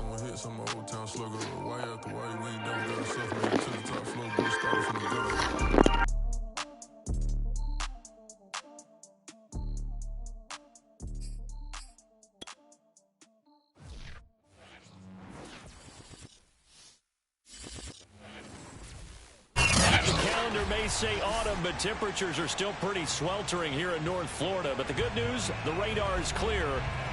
one hits, I'm an old town slugger. Why after why we ain't never got ourselves made it to the top floor, but started from the gutter. May say autumn, but temperatures are still pretty sweltering here in North Florida. But the good news, the radar is clear.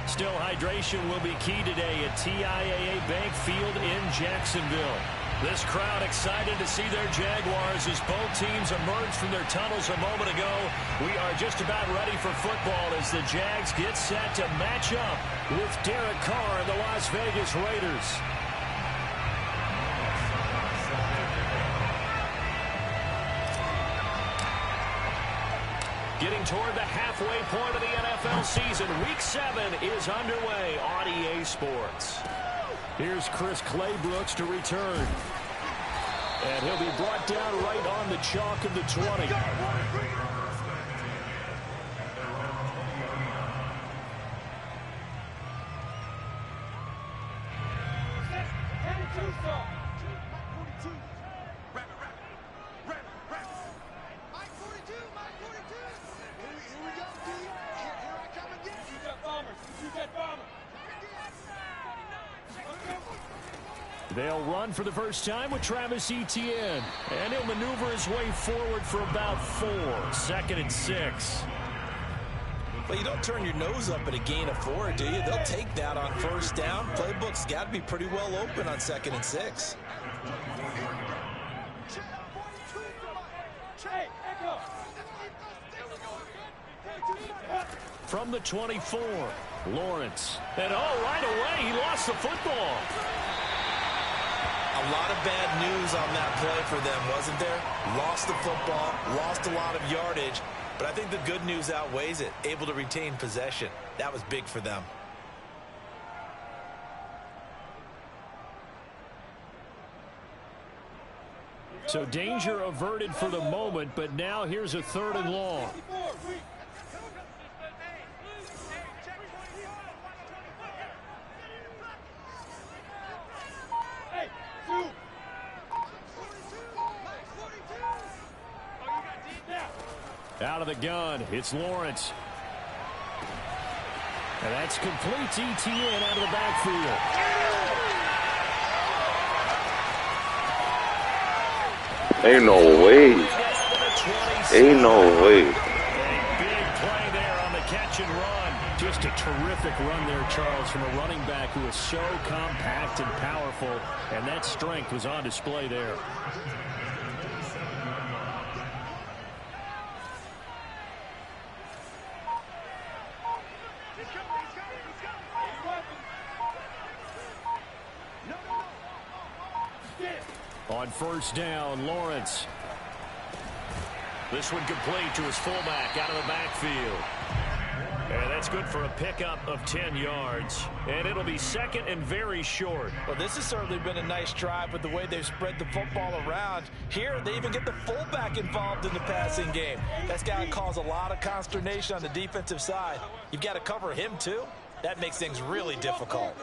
Still, hydration will be key today at TIAA Bank Field in Jacksonville. This crowd excited to see their Jaguars as both teams emerged from their tunnels a moment ago. We are just about ready for football as the Jags get set to match up with Derek Carr and the Las Vegas Raiders. Getting toward the halfway point of the NFL season. Week 7 is underway on EA Sports. Here's Chris Claybrooks to return. And he'll be brought down right on the chalk of the 20. They'll run for the first time with Travis Etienne. And he'll maneuver his way forward for about 4. 2nd and 6. Well, you don't turn your nose up at a gain of 4, do you? They'll take that on first down. Playbook's got to be pretty well open on 2nd and 6. From the 24, Lawrence. And right away, he lost the football. A lot of bad news on that play for them, wasn't there? Lost the football, lost a lot of yardage, but I think the good news outweighs it. Able to retain possession. That was big for them. So danger averted for the moment, but now here's a 3rd and long. Out of the gun, it's Lawrence. And that's complete. Etienne out of the backfield. Ain't no way. Ain't no way. A big play there on the catch and run. Just a terrific run there, Charles, from a running back who is so compact and powerful, and that strength was on display there. On first down, Lawrence. This one complete to his fullback out of the backfield. And that's good for a pickup of 10 yards. And it'll be 2nd and very short. Well, this has certainly been a nice drive with the way they've spread the football around. Here, they even get the fullback involved in the passing game. That's got to cause a lot of consternation on the defensive side. You've got to cover him, too. That makes things really difficult.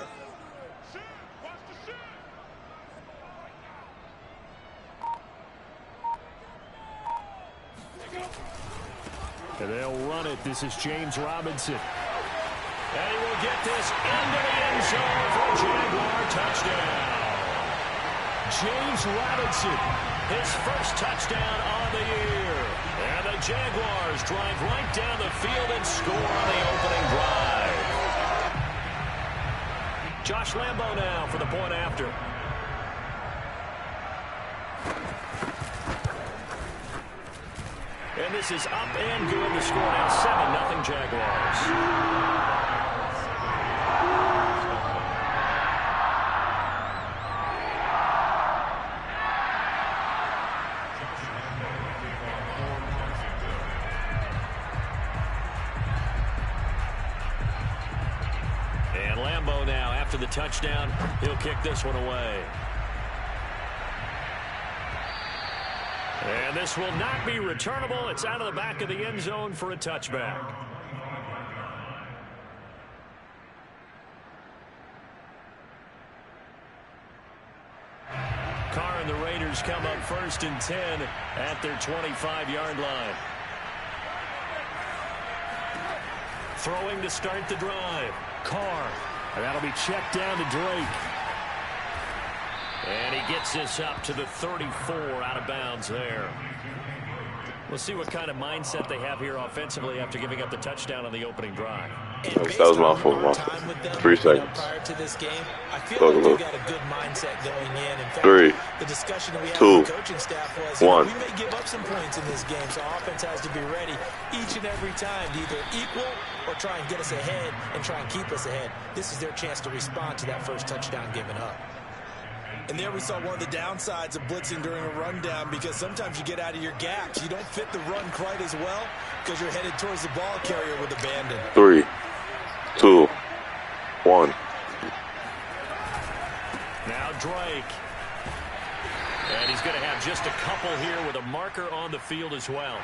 And they'll run it. This is James Robinson. And he will get this into the end zone for a Jaguar touchdown. James Robinson, his first touchdown on the year. And the Jaguars drive right down the field and score on the opening drive. Josh Lambo now for the point after. And this is up and good. The score now 7-0 Jaguars. And Lambo now, after the touchdown, he'll kick this one away. And this will not be returnable. It's out of the back of the end zone for a touchback. Carr and the Raiders come up 1st and 10 at their 25-yard line. Throwing to start the drive. Carr. And that'll be checked down to Drake. And he gets this up to the 34 out of bounds there. We'll see what kind of mindset they have here offensively after giving up the touchdown on the opening drive. That was my fault. 3 seconds. Prior to this game, I feel like they got a good mindset going in. In fact, 3, the discussion that we had 2, with the coaching staff was, 1. We may give up some points in this game, so offense has to be ready each and every time to either equal or try and get us ahead and try and keep us ahead. This is their chance to respond to that first touchdown given up. And there we saw one of the downsides of blitzing during a rundown, because sometimes you get out of your gaps. You don't fit the run quite as well because you're headed towards the ball carrier with abandon. 3, 2, 1. Now Drake. And he's going to have just a couple here with a marker on the field as well.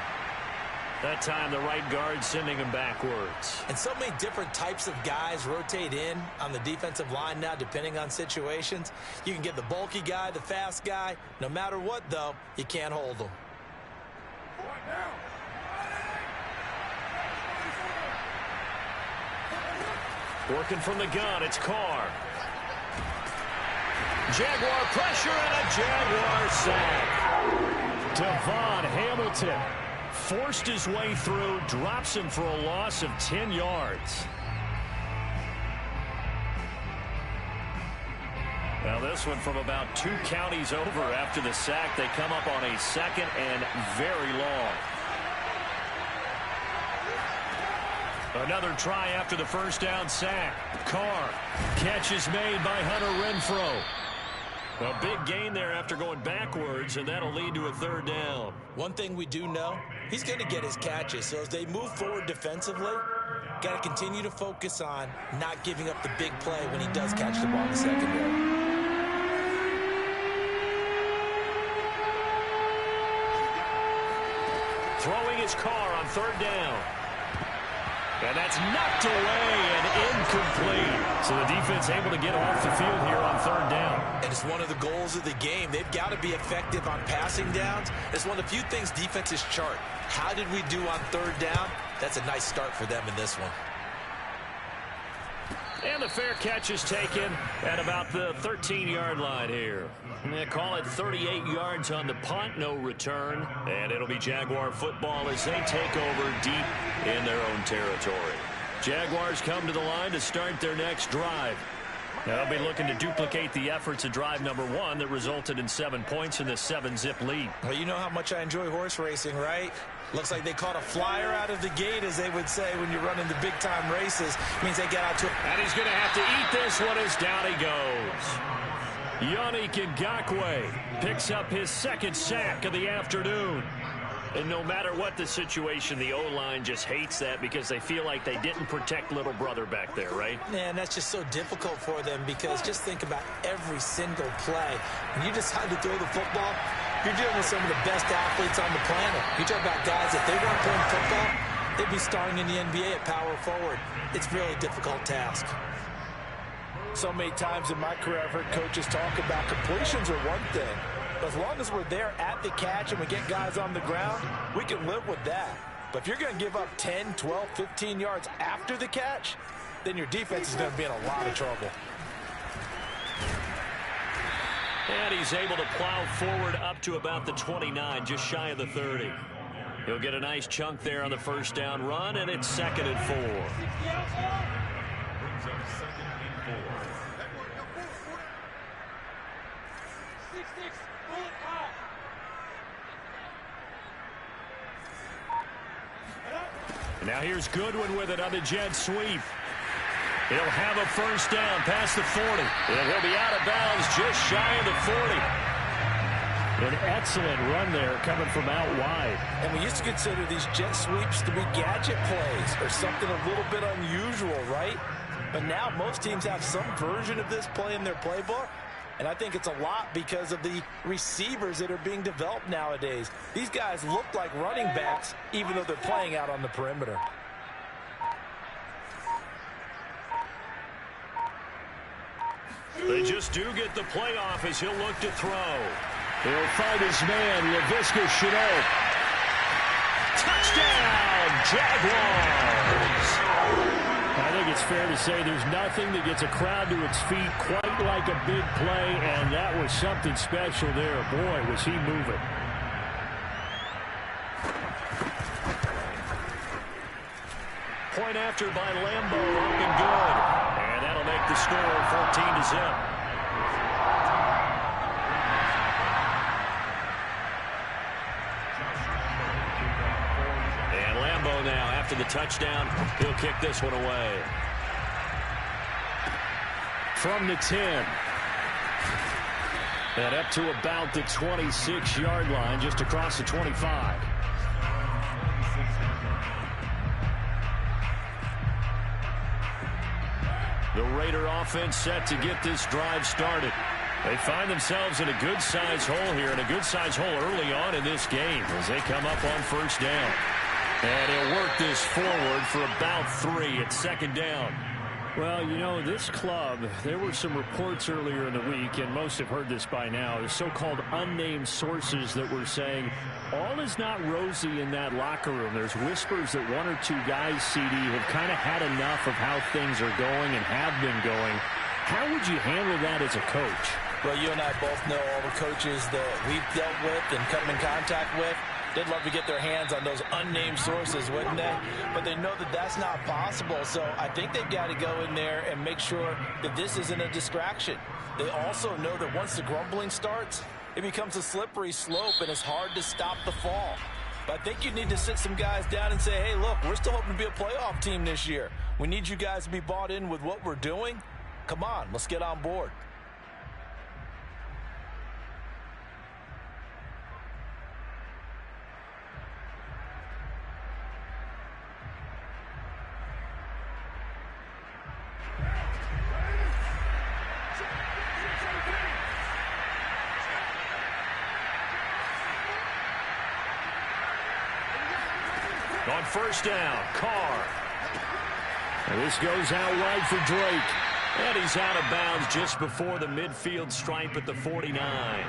That time the right guard sending him backwards. And so many different types of guys rotate in on the defensive line now depending on situations. You can get the bulky guy, the fast guy. No matter what, though, you can't hold them. Working from the gun, it's Carr. Jaguar pressure and a Jaguar sack. Devon Hamilton forced his way through, drops him for a loss of 10 yards. Now this one from about 2 counties over after the sack. They come up on a 2nd and very long. Another try after the first down sack. Carr. Catch is made by Hunter Renfrow. A big gain there after going backwards, and that'll lead to a 3rd down. One thing we do know, he's going to get his catches. So as they move forward defensively, got to continue to focus on not giving up the big play when he does catch the ball in the secondary. Throwing his Carr on 3rd down. And that's knocked away and incomplete. So the defense able to get off the field here on 3rd down. And it's one of the goals of the game. They've got to be effective on passing downs. It's one of the few things defenses chart. How did we do on 3rd down? That's a nice start for them in this one. And the fair catch is taken at about the 13-yard line here. And they call it 38 yards on the punt, no return. And it'll be Jaguar football as they take over deep in their own territory. Jaguars come to the line to start their next drive. Now they'll be looking to duplicate the efforts of drive number 1 that resulted in 7 points in the 7-zip lead. Well, you know how much I enjoy horse racing, right? Looks like they caught a flyer out of the gate, as they would say when you're running the big-time races. It means they get out to... And he's going to have to eat this one as down he goes. Yannick Ngakoue picks up his 2nd sack of the afternoon. And no matter what the situation, the O-line just hates that because they feel like they didn't protect little brother back there, right? Man, that's just so difficult for them because just think about every single play. When you decide to throw the football, you're dealing with some of the best athletes on the planet. You talk about guys, if they weren't playing football, they'd be starring in the NBA at power forward. It's a really difficult task. So many times in my career, I've heard coaches talk about completions are one thing. But as long as we're there at the catch and we get guys on the ground, we can live with that. But if you're going to give up 10, 12, 15 yards after the catch, then your defense is going to be in a lot of trouble. And he's able to plow forward up to about the 29, just shy of the 30. He'll get a nice chunk there on the first down run, and it's 2nd and 4. Now here's Goodwin with it on the jet sweep. He'll have a first down past the 40. And he'll be out of bounds just shy of the 40. An excellent run there coming from out wide. And we used to consider these jet sweeps to be gadget plays or something a little bit unusual, right? But now most teams have some version of this play in their playbook. And I think it's a lot because of the receivers that are being developed nowadays. These guys look like running backs even though they're playing out on the perimeter. They just do get the playoff as he'll look to throw. He'll find his man, LaVisca Chenault. Touchdown, Jaguars! I think it's fair to say there's nothing that gets a crowd to its feet quite like a big play, and that was something special there. Boy, was he moving. Point after by Lambo, up and good. And that'll make the score 14-0. Now, after the touchdown, he'll kick this one away. From the 10. And up to about the 26-yard line, just across the 25. The Raider offense set to get this drive started. They find themselves in a good-sized hole here, and a good-sized hole early on in this game as they come up on first down. And he'll work this forward for about 3 at second down. Well, you know, this club, there were some reports earlier in the week, and most have heard this by now, the so-called unnamed sources that were saying all is not rosy in that locker room. There's whispers that 1 or 2 guys, CD, have kind of had enough of how things are going and have been going. How would you handle that as a coach? Well, you and I both know all the coaches that we've dealt with and come in contact with. They'd love to get their hands on those unnamed sources, wouldn't they? But they know that that's not possible. So I think they've got to go in there and make sure that this isn't a distraction. They also know that once the grumbling starts, it becomes a slippery slope and it's hard to stop the fall. But I think you need to sit some guys down and say, hey, look, we're still hoping to be a playoff team this year. We need you guys to be bought in with what we're doing. Come on, let's get on board. On first down, Carr. And this goes out wide for Drake. And he's out of bounds just before the midfield stripe at the 49.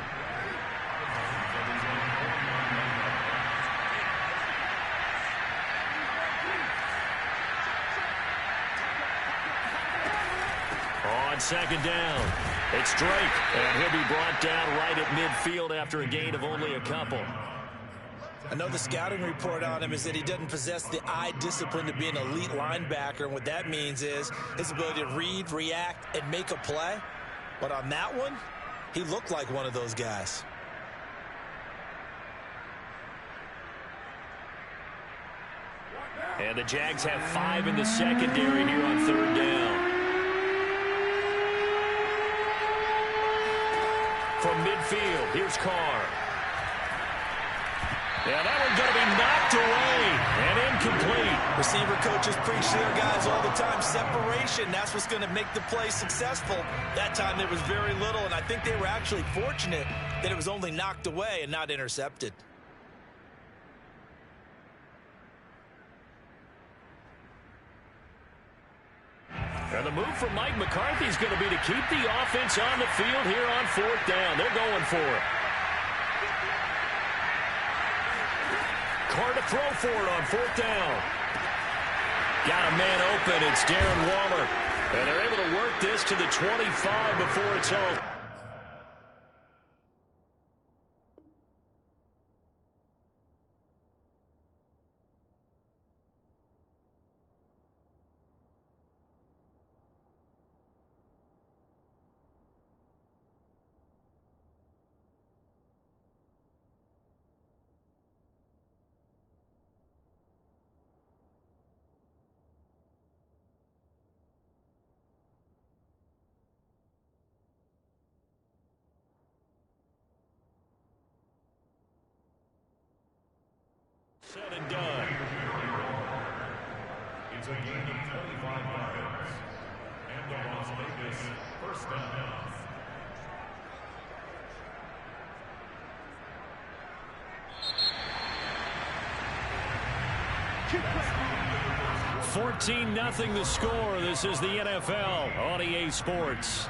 On second down, it's Drake. And he'll be brought down right at midfield after a gain of only a couple. I know the scouting report on him is that he doesn't possess the eye discipline to be an elite linebacker, and what that means is his ability to read, react, and make a play. But on that one, he looked like one of those guys. And the Jags have 5 in the secondary here on third down. From midfield, here's Carr. Yeah, that one's going to be knocked away and incomplete. Receiver coaches preach to their guys all the time. Separation, that's what's going to make the play successful. That time there was very little, and I think they were actually fortunate that it was only knocked away and not intercepted. And the move from Mike McCarthy is going to be to keep the offense on the field here on fourth down. They're going for it. Carr to throw for it on fourth down. Got a man open. It's Darren Waller. And they're able to work this to the 25 before it's home. Said and done. It's a gain of 25 yards. And the Las Vegas first down. $14-0 the score. This is the NFL on EA Sports.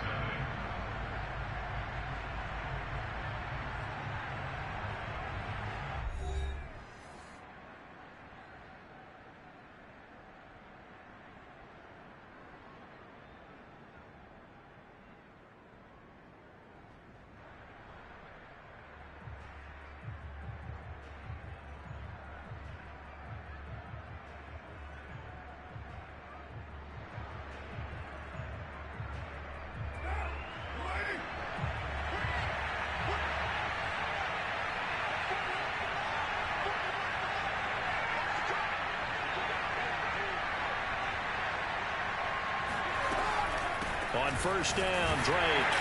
On first down, Drake.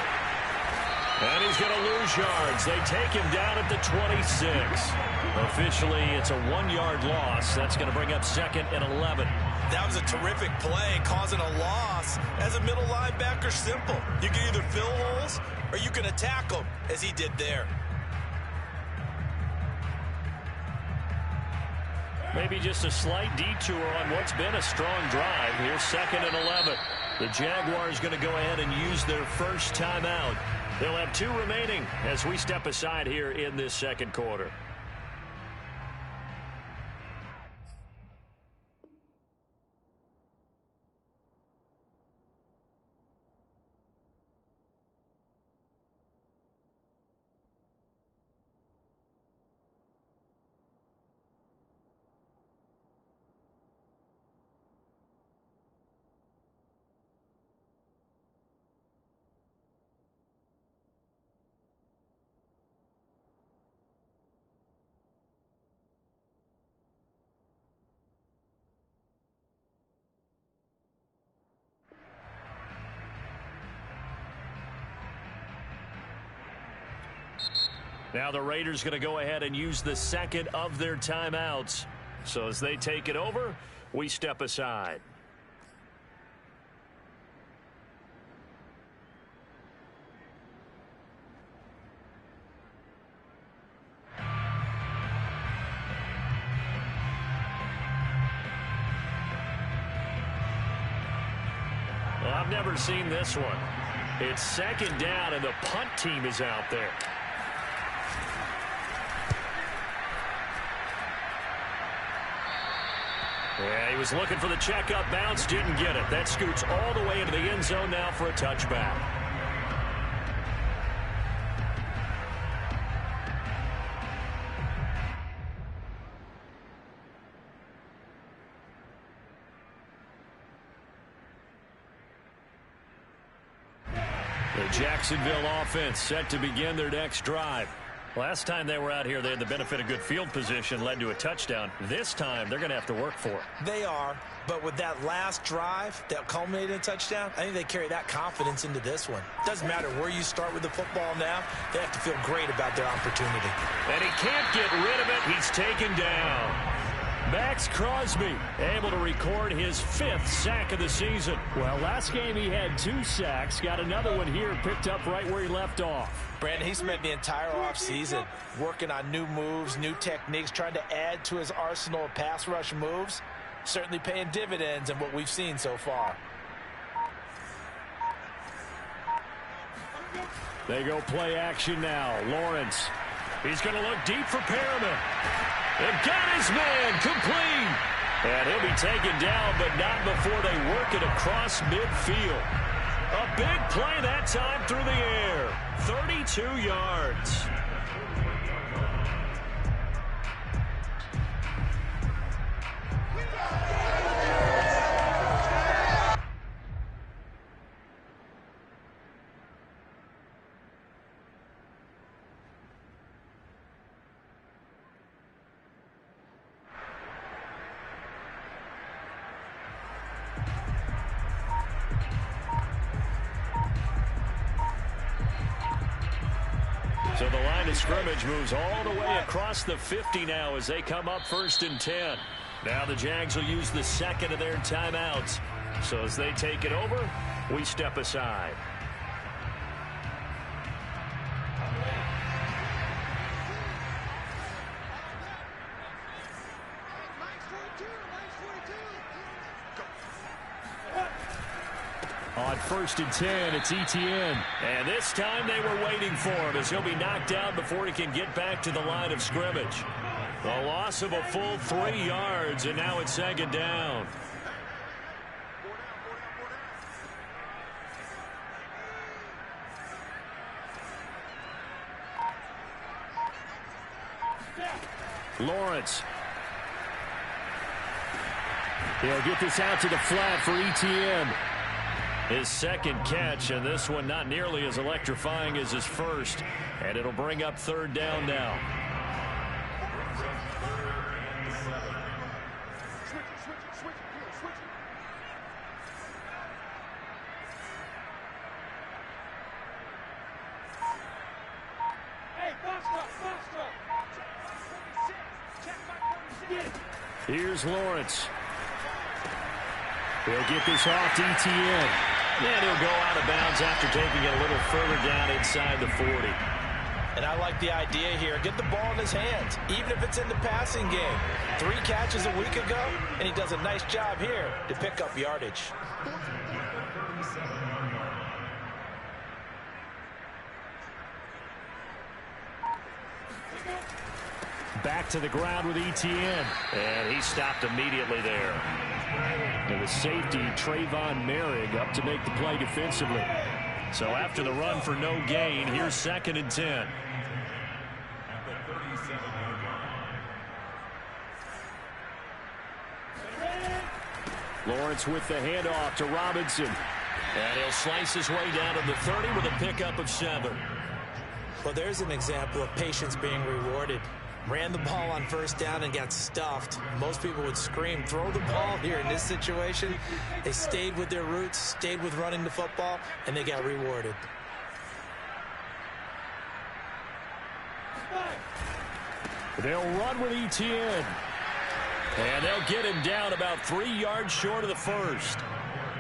And he's going to lose yards. They take him down at the 26. Officially, it's a 1-yard loss. That's going to bring up 2nd and 11. That was a terrific play, causing a loss. As a middle linebacker, simple. You can either fill holes or you can attack them, as he did there. Maybe just a slight detour on what's been a strong drive. Here's 2nd and 11. The Jaguars going to go ahead and use their first timeout. They'll have 2 remaining as we step aside here in this second quarter. Now the Raiders going to go ahead and use the second of their timeouts. So as they take it over, we step aside. Well, I've never seen this one. It's 2nd down and the punt team is out there. Yeah, he was looking for the checkup bounce, didn't get it. That scoots all the way into the end zone now for a touchback. The Jacksonville offense set to begin their next drive. Last time they were out here, they had the benefit of good field position, led to a touchdown. This time, they're going to have to work for it. They are, but with that last drive that culminated in a touchdown, I think they carry that confidence into this one. Doesn't matter where you start with the football now, they have to feel great about their opportunity. And he can't get rid of it. He's taken down. Max Crosby able to record his 5th sack of the season. Well, last game he had 2 sacks. Got another one here, picked up right where he left off. Brandon, he spent the entire offseason working on new moves, new techniques, trying to add to his arsenal of pass rush moves. Certainly paying dividends in what we've seen so far. They go play action now. Lawrence. He's going to look deep for Perriman. They've got his man complete. And he'll be taken down, but not before they work it across midfield. A big play that time through the air. 32 yards. So the line of scrimmage moves all the way across the 50 now as they come up 1st and 10. Now the Jags will use the second of their timeouts. So as they take it over, we step aside. On 1st and 10, it's Etienne. And this time they were waiting for him as he'll be knocked down before he can get back to the line of scrimmage. The loss of a full 3 yards, and now it's 2nd down. Lawrence. He'll get this out to the flat for Etienne. His 2nd catch, and this one not nearly as electrifying as his first. And it'll bring up 3rd down now. Here's Lawrence. He'll get this off to ETN. And he'll go out of bounds after taking it a little further down inside the 40. And I like the idea here. Get the ball in his hands, even if it's in the passing game. 3 catches a week ago, and he does a nice job here to pick up yardage. Back to the ground with ETN. And he stopped immediately there. And the safety, Trayvon Merrick, up to make the play defensively. So after the run for no gain, here's 2nd and 10. Lawrence with the handoff to Robinson. And he'll slice his way down to the 30 with a pickup of 7. Well, there's an example of patience being rewarded. Ran the ball on first down and got stuffed. Most people would scream, throw the ball here. In this situation, they stayed with their roots, stayed with running the football, and they got rewarded. They'll run with ETN. And they'll get him down about 3 yards short of the first.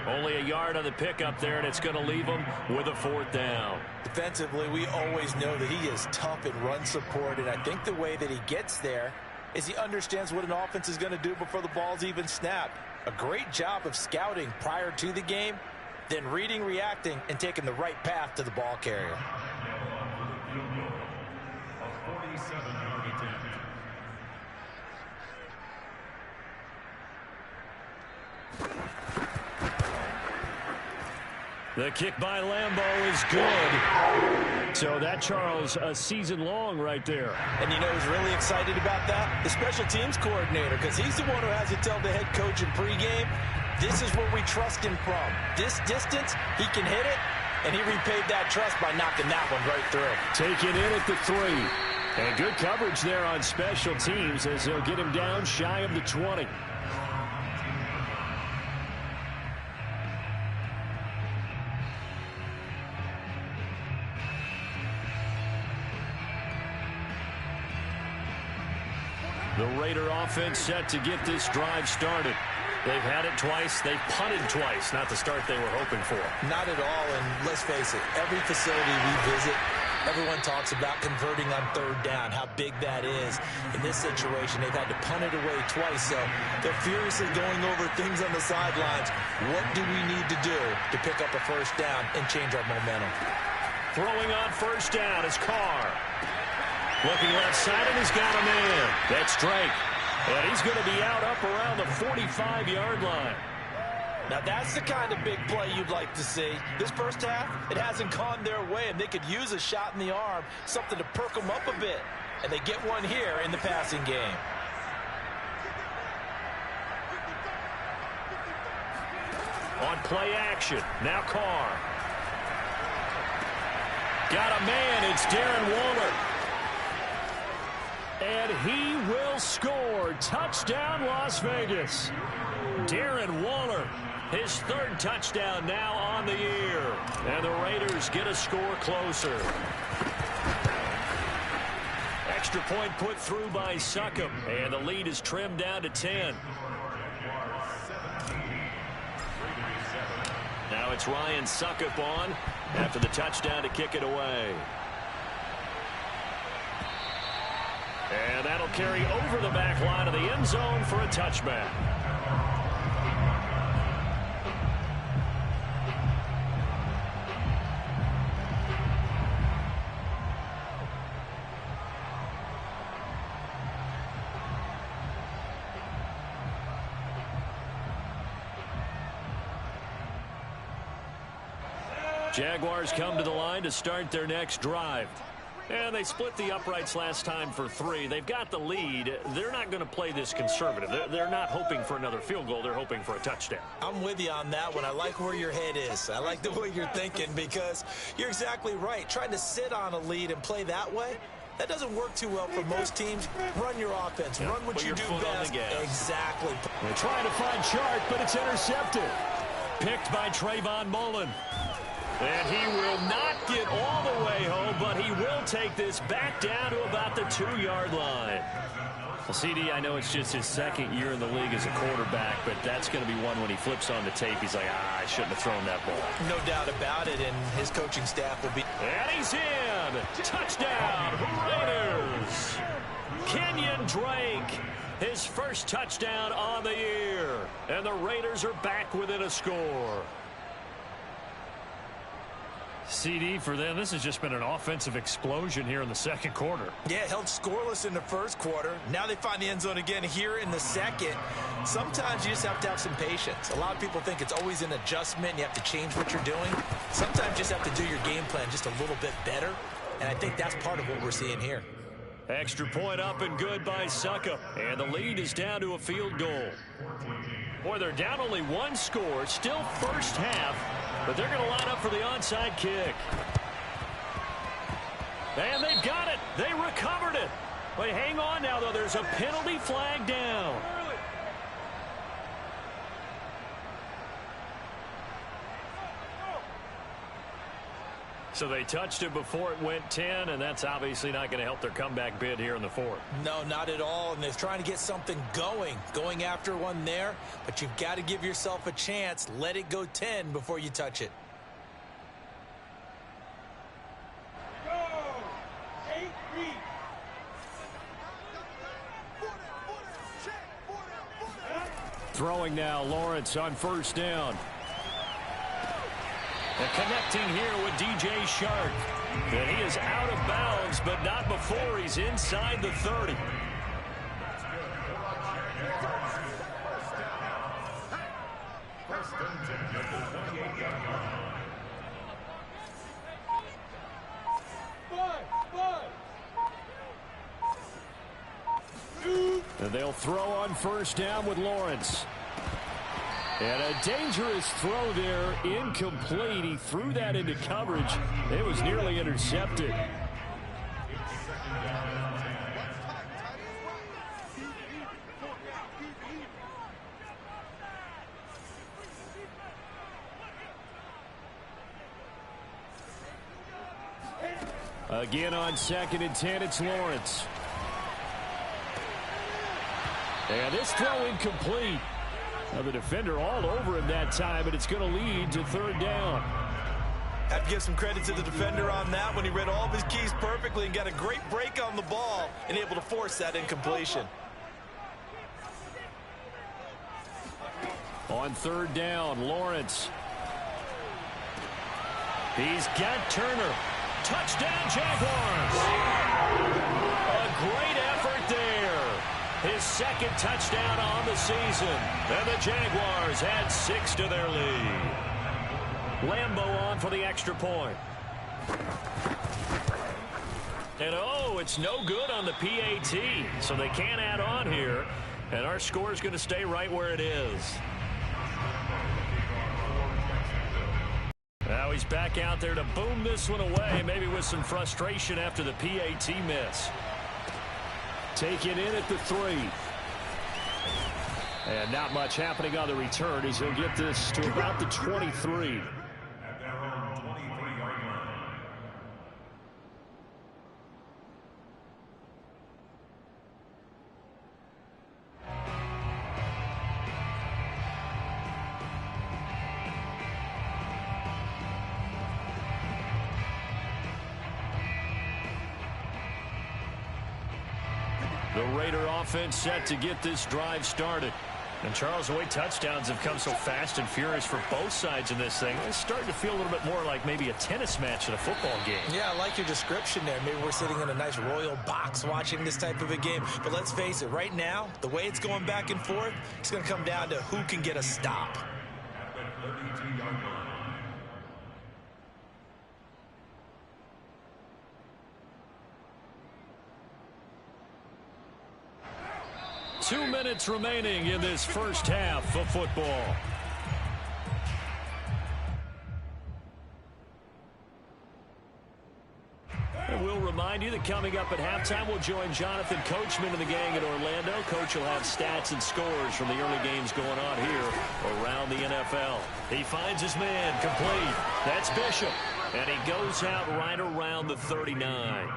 Only a yard on the pickup there, and it's going to leave him with a 4th down. Defensively, we always know that he is tough in run support, and I think the way that he gets there is he understands what an offense is going to do before the ball's even snapped. A great job of scouting prior to the game, then reading, reacting, and taking the right path to the ball carrier. The kick by Lambeau is good. So that, Charles, a season long right there. And you know who's really excited about that? The special teams coordinator, because he's the one who has to tell the head coach in pregame, this is where we trust him from. This distance, he can hit it, and he repaid that trust by knocking that one right through. Taken in at the 3. And good coverage there on special teams as they'll get him down shy of the 20. The Raider offense set to get this drive started. They've had it twice. They've punted twice. Not the start they were hoping for. Not at all, and let's face it, every facility we visit, everyone talks about converting on 3rd down, how big that is. In this situation, they've had to punt it away twice, so they're furiously going over things on the sidelines. What do we need to do to pick up a 1st down and change our momentum? Throwing on 1st down is Carr. Looking left side, and he's got a man. That's Drake. And he's going to be out up around the 45-yard line. Now, that's the kind of big play you'd like to see. This first half, it hasn't gone their way, and they could use a shot in the arm, something to perk them up a bit. And they get one here in the passing game. On play action, now Carr. Got a man, it's Darren Waller. And he will score. Touchdown, Las Vegas. Darren Waller, his 3rd touchdown now on the year. And the Raiders get a score closer. Extra point put through by Succop. And the lead is trimmed down to 10. Now it's Ryan Succop on after the touchdown to kick it away. And that'll carry over the back line of the end zone for a touchback. Jaguars come to the line to start their next drive. And they split the uprights last time for 3. They've got the lead. They're not going to play this conservative. They're not hoping for another field goal. They're hoping for a touchdown. I'm with you on that one. I like where your head is. I like the way you're thinking because you're exactly right. Trying to sit on a lead and play that way, that doesn't work too well for most teams. Run your offense. Run what you do best. Exactly. They're trying to find Chark, but it's intercepted. Picked by Trayvon Mullen. And he will not get all the way home. but he will take this back down to about the 2-yard line. Well, CD, I know it's just his second year in the league as a quarterback, but that's going to be one when he flips on the tape. He's like, I shouldn't have thrown that ball. No doubt about it, and his coaching staff will be. And he's in. Touchdown, Raiders. Kenyon Drake, his first touchdown on the year. And the Raiders are back within a score. CD, for them, this has just been an offensive explosion here in the second quarter. Yeah, held scoreless in the first quarter. Now they find the end zone again here in the second. Sometimes you just have to have some patience. A lot of people think it's always an adjustment. You have to change what you're doing. Sometimes you just have to do your game plan just a little bit better. And I think that's part of what we're seeing here. Extra point up and good by Suckup. And the lead is down to a field goal. Boy, they're down only one score. Still first half. But they're going to line up for the onside kick. And they've got it. They recovered it. But hang on now, though. There's a penalty flag down. So they touched it before it went 10, and that's obviously not going to help their comeback bid here in the fourth. No, not at all, and they're trying to get something going after one there, but you've got to give yourself a chance. Let it go 10 before you touch it. Throwing now, Lawrence on first down. And connecting here with DJ Shark. And he is out of bounds, but not before he's inside the 30. And they'll throw on first down with Lawrence. And a dangerous throw there, incomplete. He threw that into coverage. It was nearly intercepted. Again on 2nd and 10, it's Lawrence. And this throw incomplete. Now the defender all over him that time, but it's going to lead to 3rd down. Have to give some credit to the defender on that when he read all of his keys perfectly and got a great break on the ball and able to force that incompletion. On 3rd down, Lawrence. He's got Turner. Touchdown, Jaguars. A great effort there. His 2nd touchdown on the season. And the Jaguars add 6 to their lead. Lambeau on for the extra point. And oh, it's no good on the PAT. So they can't add on here. And our score is going to stay right where it is. Now he's back out there to boom this one away, maybe with some frustration after the PAT miss. Taken in at the 3. And not much happening on the return as he'll get this to about the 23. At their own 23-yard line. The Raider offense set to get this drive started. And Charles, the way touchdowns have come so fast and furious for both sides in this thing, it's starting to feel a little bit more like maybe a tennis match in a football game. Yeah, I like your description there. Maybe we're sitting in a nice royal box watching this type of a game. But let's face it, right now, the way it's going back and forth, it's going to come down to who can get a stop. At the 32-yard line. 2 minutes remaining in this first half of football. And we'll remind you that coming up at halftime, we'll join Jonathan Coachman and the gang in Orlando. Coach will have stats and scores from the early games going on here around the NFL. He finds his man complete. That's Bishop. And he goes out right around the 39.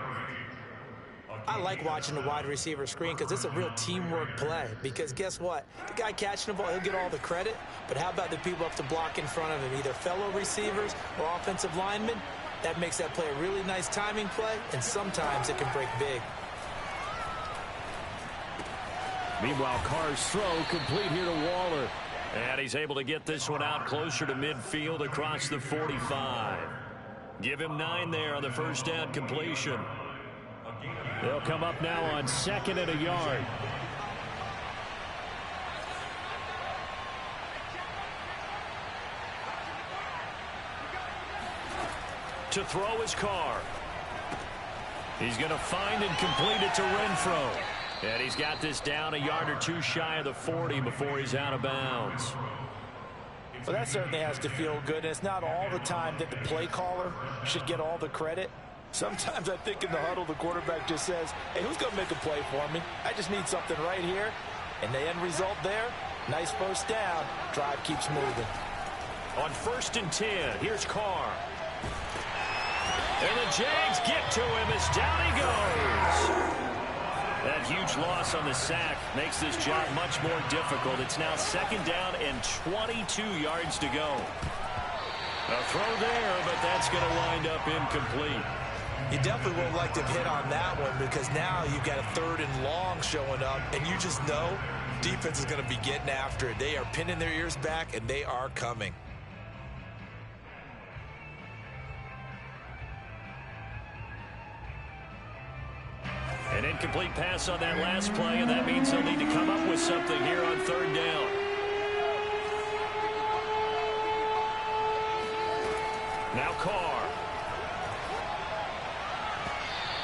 I like watching the wide receiver screen because it's a real teamwork play. Because guess what? The guy catching the ball, he'll get all the credit. But how about the people up to block in front of him, either fellow receivers or offensive linemen? That makes that play a really nice timing play, and sometimes it can break big. Meanwhile, Carr's throw complete here to Waller. And he's able to get this one out closer to midfield across the 45. Give him 9 there on the first down completion. They'll come up now on 2nd and a yard. To throw his Carr. He's going to find and complete it to Renfro. And he's got this down a yard or 2 shy of the 40 before he's out of bounds. Well, that certainly has to feel good. And it's not all the time that the play caller should get all the credit. Sometimes I think in the huddle, the quarterback just says, hey, who's going to make a play for me? I just need something right here. And the end result there, nice first down. Drive keeps moving. On 1st and 10, here's Carr. And the Jags get to him as down he goes. That huge loss on the sack makes this job much more difficult. It's now 2nd down and 22 yards to go. A throw there, but that's going to wind up incomplete. You definitely won't like to hit on that one because now you've got a 3rd and long showing up, and you just know defense is going to be getting after it. They are pinning their ears back, and they are coming. An incomplete pass on that last play, and that means they'll need to come up with something here on 3rd down. Now Carr.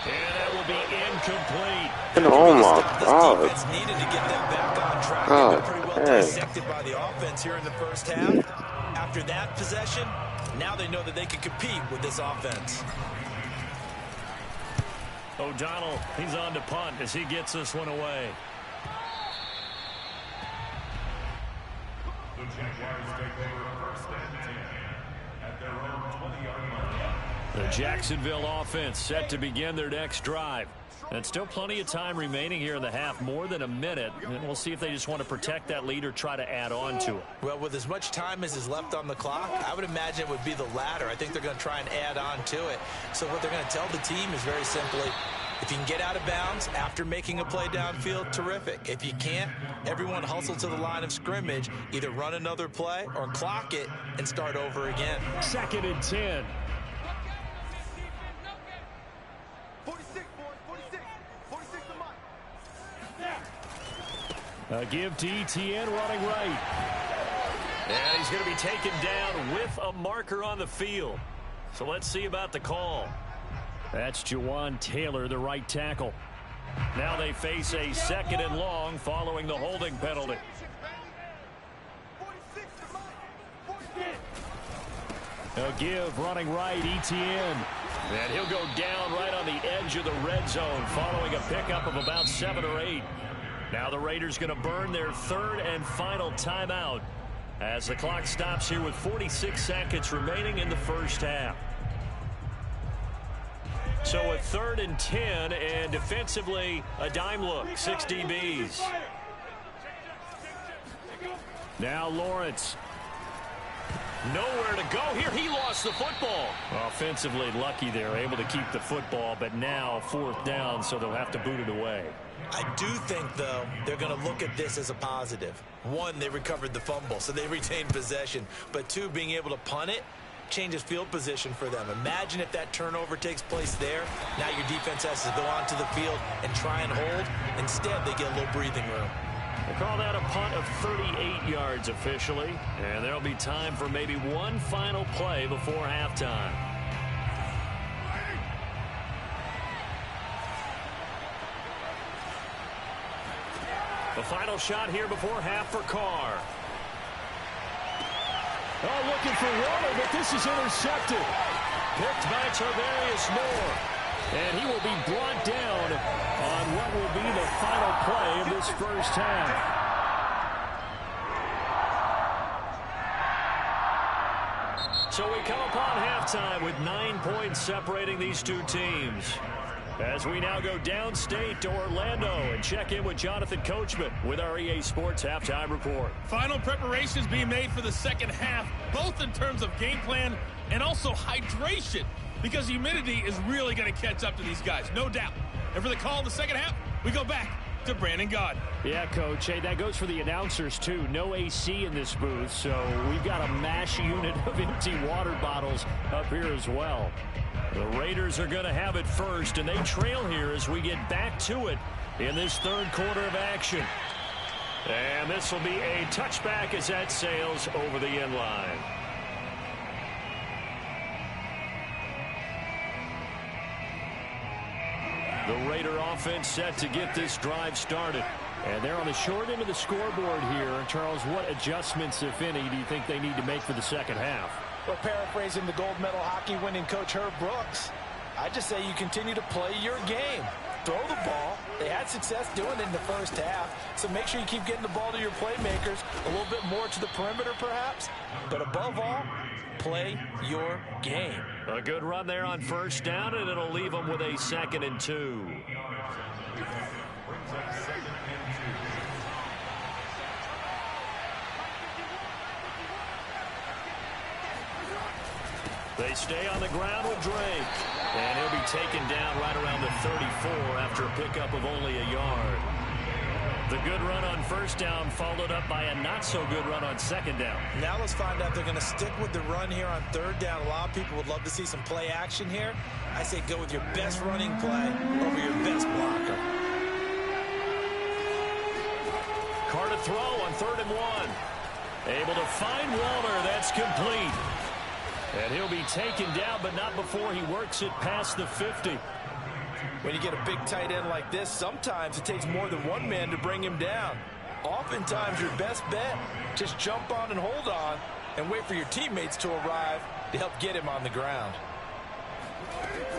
And that will be incomplete. Oh my God. This defense needed to get them back on track. They've been pretty well dissected by the offense here in the first half. After that possession, now they know that they can compete with this offense. O'Donnell, he's on to punt as he gets this one away. The Jaguars take over 1st and 10 at their own 20-yard line. The Jacksonville offense set to begin their next drive. And still plenty of time remaining here in the half, more than a minute. And we'll see if they just want to protect that lead or try to add on to it. Well, with as much time as is left on the clock, I would imagine it would be the latter. I think they're going to try and add on to it. So what they're going to tell the team is very simply, if you can get out of bounds after making a play downfield, terrific. If you can't, everyone hustle to the line of scrimmage, either run another play or clock it and start over again. 2nd and 10. 46 to Mike. A give to Etienne running right. And he's going to be taken down with a marker on the field. So let's see about the call. That's Jawan Taylor, the right tackle. Now they face a 2nd and long following the holding penalty. A give running right, Etienne. And he'll go down right on the edge of the red zone following a pickup of about 7 or 8. Now the Raiders going to burn their 3rd and final timeout as the clock stops here with 46 seconds remaining in the first half. So a 3rd and 10, and defensively a dime look, 6 DBs. Now Lawrence. Nowhere to go here. He lost the football. Offensively lucky they're able to keep the football, but now 4th down, so they'll have to boot it away. I do think, though, they're going to look at this as a positive. 1, they recovered the fumble, so they retained possession. But 2, being able to punt it changes field position for them. Imagine if that turnover takes place there. Now your defense has to go onto the field and try and hold. Instead, they get a little breathing room. They call that a punt of 38 yards officially, and there'll be time for maybe one final play before halftime. The final shot here before half for Carr. Oh, looking for Waller, but this is intercepted. Picked by Tarvarius Moore. And he will be brought down on what will be the final play of this first half. So we come upon halftime. halftime with 9 points separating these two teams. As we now go downstate to Orlando and check in with Jonathan Coachman with our EA Sports Halftime Report. Final preparations being made for the second half, both in terms of game plan and also hydration, because humidity is really going to catch up to these guys, no doubt. And for the call in the second half, we go back to Brandon Gaudin. Yeah, Coach. Hey, that goes for the announcers, too. No AC in this booth, so we've got a mash unit of empty water bottles up here as well. The Raiders are going to have it first, and they trail here as we get back to it in this third quarter of action. And this will be a touchback as that sails over the end line. The Raider offense set to get this drive started. And they're on the short end of the scoreboard here. Charles, what adjustments, if any, do you think they need to make for the second half? Well, paraphrasing the gold medal hockey winning coach Herb Brooks, I just say you continue to play your game. Throw the ball. They had success doing it in the first half, so make sure you keep getting the ball to your playmakers, a little bit more to the perimeter perhaps, but above all, play your game. A good run there on first down, and it'll leave them with a 2nd and 2. They stay on the ground with Drake. And he'll be taken down right around the 34 after a pickup of only a yard. The good run on first down followed up by a not-so-good run on second down. Now let's find out if they're going to stick with the run here on third down. A lot of people would love to see some play action here. I say go with your best running play over your best blocker. Carr to throw on 3rd and 1. Able to find Walter. That's complete. And he'll be taken down, but not before he works it past the 50. When you get a big tight end like this, sometimes it takes more than one man to bring him down. Oftentimes, your best bet, just jump on and hold on and wait for your teammates to arrive to help get him on the ground.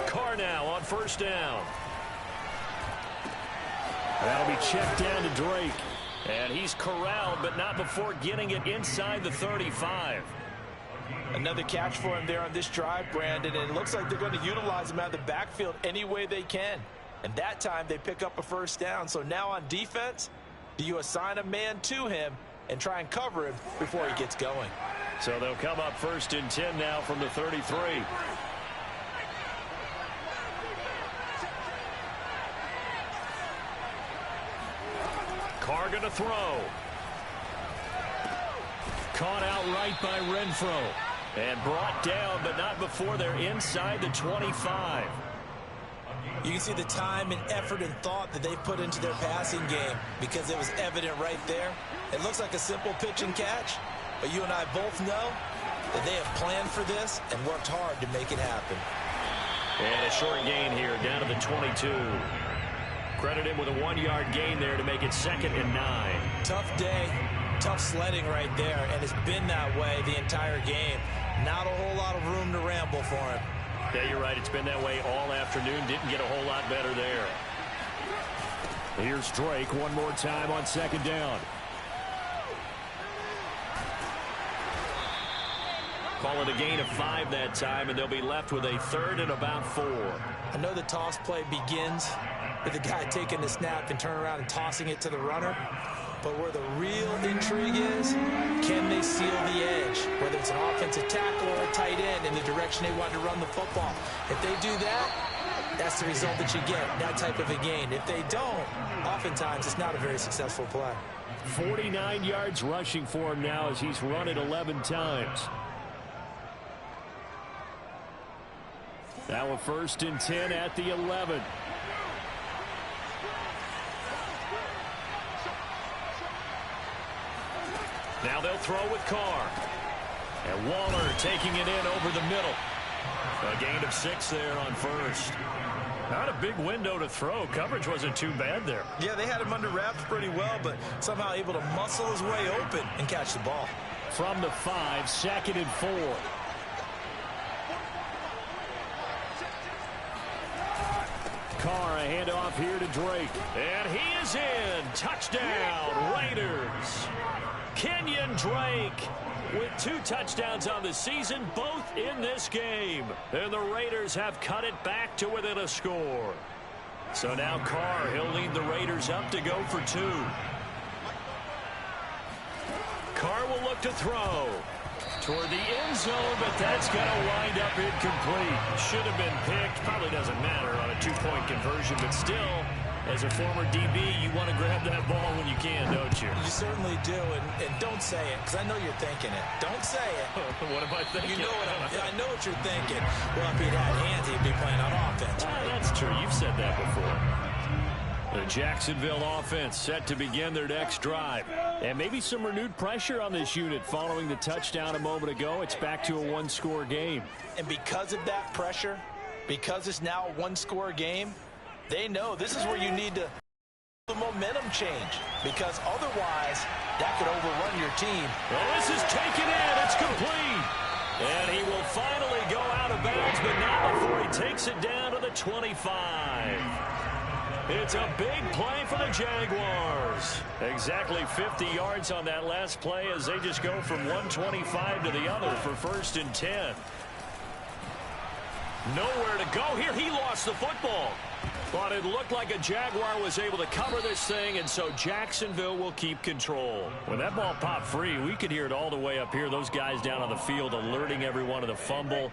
Carr now on first down. That'll be checked down to Drake. And he's corralled, but not before getting it inside the 35. Another catch for him there on this drive, Brandon, and it looks like they're going to utilize him out of the backfield any way they can. And that time they pick up a first down. So now on defense, do you assign a man to him and try and cover him before he gets going? So they'll come up 1st and 10 now from the 33. Carr gonna throw. Caught outright by Renfro. And brought down, but not before they're inside the 25. You can see the time and effort and thought that they put into their passing game because it was evident right there. It looks like a simple pitch and catch, but you and I both know that they have planned for this and worked hard to make it happen. And a short gain here, down to the 22. Credit him with a 1-yard gain there to make it 2nd and 9. Tough day, tough sledding right there, and it's been that way the entire game. Not a whole lot of room to ramble for him. Yeah, you're right. It's been that way all afternoon. Didn't get a whole lot better there. Here's Drake one more time on 2nd down. Call it a gain of 5 that time, and they'll be left with a 3rd and about 4. I know the toss play begins with the guy taking the snap and turning around and tossing it to the runner. But where the real intrigue is, can they seal the edge? Whether it's an offensive tackle or a tight end in the direction they want to run the football. If they do that, that's the result that you get, that type of a gain. If they don't, oftentimes it's not a very successful play. 49 yards rushing for him now as he's run it 11 times. Now a 1st and 10 at the 11. Now they'll throw with Carr. And Waller taking it in over the middle. A gain of 6 there on first. Not a big window to throw. Coverage wasn't too bad there. Yeah, they had him under wraps pretty well, but somehow able to muscle his way open and catch the ball. From the 5, 2nd and 4. Carr, a handoff here to Drake. And he is in. Touchdown, Raiders. Kenyon Drake with 2 touchdowns on the season, both in this game. And the Raiders have cut it back to within a score. So now Carr, he'll lead the Raiders up to go for 2. Carr will look to throw toward the end zone, but that's going to wind up incomplete. Should have been picked. Probably doesn't matter on a 2-point conversion, but still, as a former DB, you want to grab that ball when you can, don't you? You certainly do, and don't say it, because I know you're thinking it. Don't say it. What am I thinking? You know I know what you're thinking. Well, if he'd had hands, he'd be playing on offense. That's true. You've said that before. The Jacksonville offense set to begin their next drive. And maybe some renewed pressure on this unit following the touchdown a moment ago. It's back to a 1-score game. And because of that pressure, because it's now a 1-score game, they know this is where you need to the momentum change, because otherwise that could overrun your team. Well, this is taken in. It's complete. And he will finally go out of bounds, but not before he takes it down to the 25. It's a big play for the Jaguars. Exactly 50 yards on that last play as they just go from 125 to the other for 1st and 10. Nowhere to go here. He lost the football. But it looked like a Jaguar was able to cover this thing, and so Jacksonville will keep control. When that ball popped free, we could hear it all the way up here. Those guys down on the field alerting everyone of the fumble.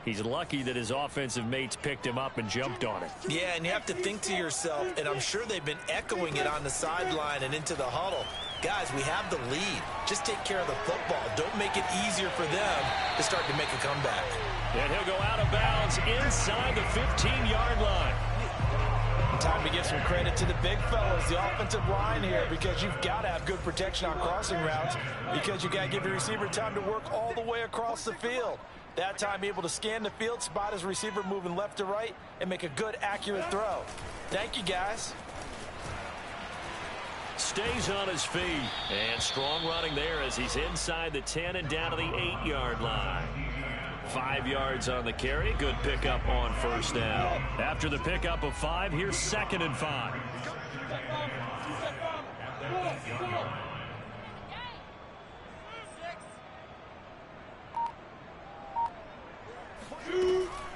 He's lucky that his offensive mates picked him up and jumped on it. Yeah, and you have to think to yourself, and I'm sure they've been echoing it on the sideline and into the huddle. Guys, we have the lead. Just take care of the football. Don't make it easier for them to start to make a comeback. And he'll go out of bounds inside the 15-yard line. Time to give some credit to the big fellas, the offensive line here, because you've got to have good protection on crossing routes, because you got to give your receiver time to work all the way across the field. That time able to scan the field, spot his receiver moving left to right, and make a good, accurate throw. Thank you, guys. Stays on his feet. And strong running there as he's inside the 10 and down to the 8-yard line. 5 yards on the carry. Good pickup on 1st down. After the pickup of 5, here's 2nd and 5.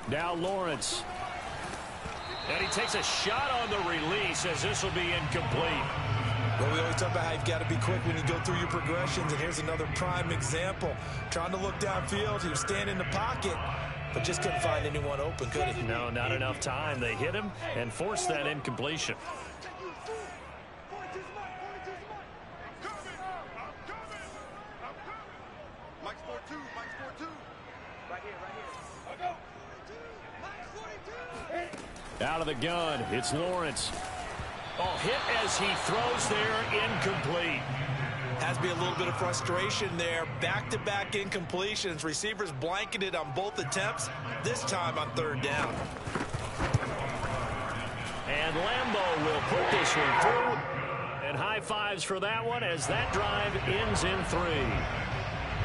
Now Lawrence. And he takes a shot on the release as this will be incomplete. Well, we always talk about how you've got to be quick when you go through your progressions, and here's another prime example. Trying to look downfield, he was standing in the pocket, but just couldn't find anyone open, could he? No, not enough time. They hit him and forced that incompletion. Out of the gun, it's Lawrence. Oh, hit as he throws there, incomplete. Has to be a little bit of frustration there. Back-to-back incompletions. Receivers blanketed on both attempts, this time on 3rd down. And Lambeau will put this one through. And high fives for that one as that drive ends in 3.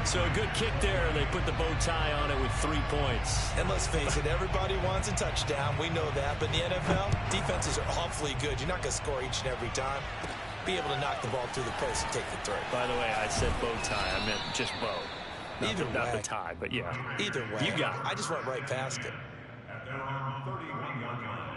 So a good kick there. They put the bow tie on it with 3 points. And let's face it, everybody wants a touchdown. We know that. But in the NFL, defenses are awfully good. You're not going to score each and every time. Be able to knock the ball through the post and take the throw. By the way, I said bow tie. I meant just bow. Not the tie, but yeah. Either way. You got it. I just went right past it. At their own 31-yard line.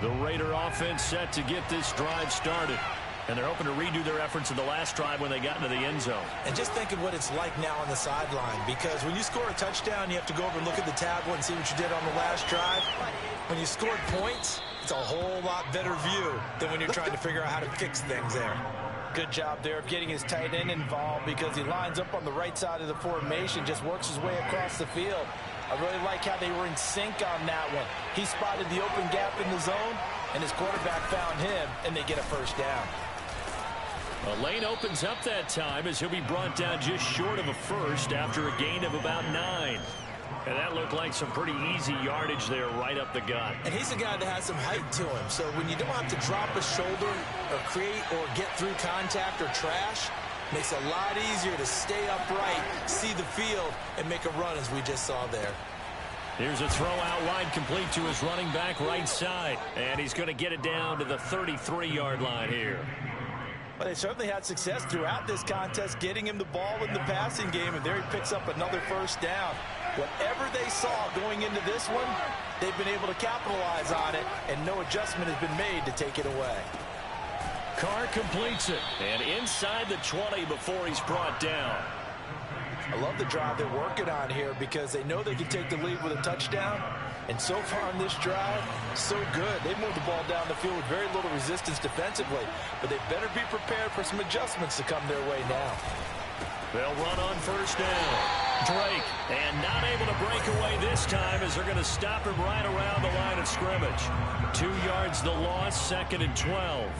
The Raider offense set to get this drive started. And they're hoping to redo their efforts in the last drive when they got into the end zone. And just think of what it's like now on the sideline, because when you score a touchdown, you have to go over and look at the tablet and see what you did on the last drive. When you scored points, it's a whole lot better view than when you're trying to figure out how to fix things there. Good job there of getting his tight end involved, because he lines up on the right side of the formation, just works his way across the field. I really like how they were in sync on that one. He spotted the open gap in the zone, and his quarterback found him, and they get a 1st down. A lane opens up that time as he'll be brought down just short of a 1st after a gain of about 9. And that looked like some pretty easy yardage there right up the gut. And he's a guy that has some height to him, so when you don't have to drop a shoulder or create or get through contact or trash, makes it a lot easier to stay upright, see the field, and make a run as we just saw there. Here's a throw out wide complete to his running back right side. And he's going to get it down to the 33-yard line here. Well, they certainly had success throughout this contest getting him the ball in the passing game, and there he picks up another first down. Whatever they saw going into this one, they've been able to capitalize on it, and no adjustment has been made to take it away. Carr completes it, and inside the 20 before he's brought down. I love the drive they're working on here because they know they can take the lead with a touchdown. And so far on this drive, so good. They moved the ball down the field with very little resistance defensively. But they better be prepared for some adjustments to come their way now. They'll run on first down. Drake, and not able to break away this time as they're going to stop him right around the line of scrimmage. 2 yards the loss, 2nd and 12.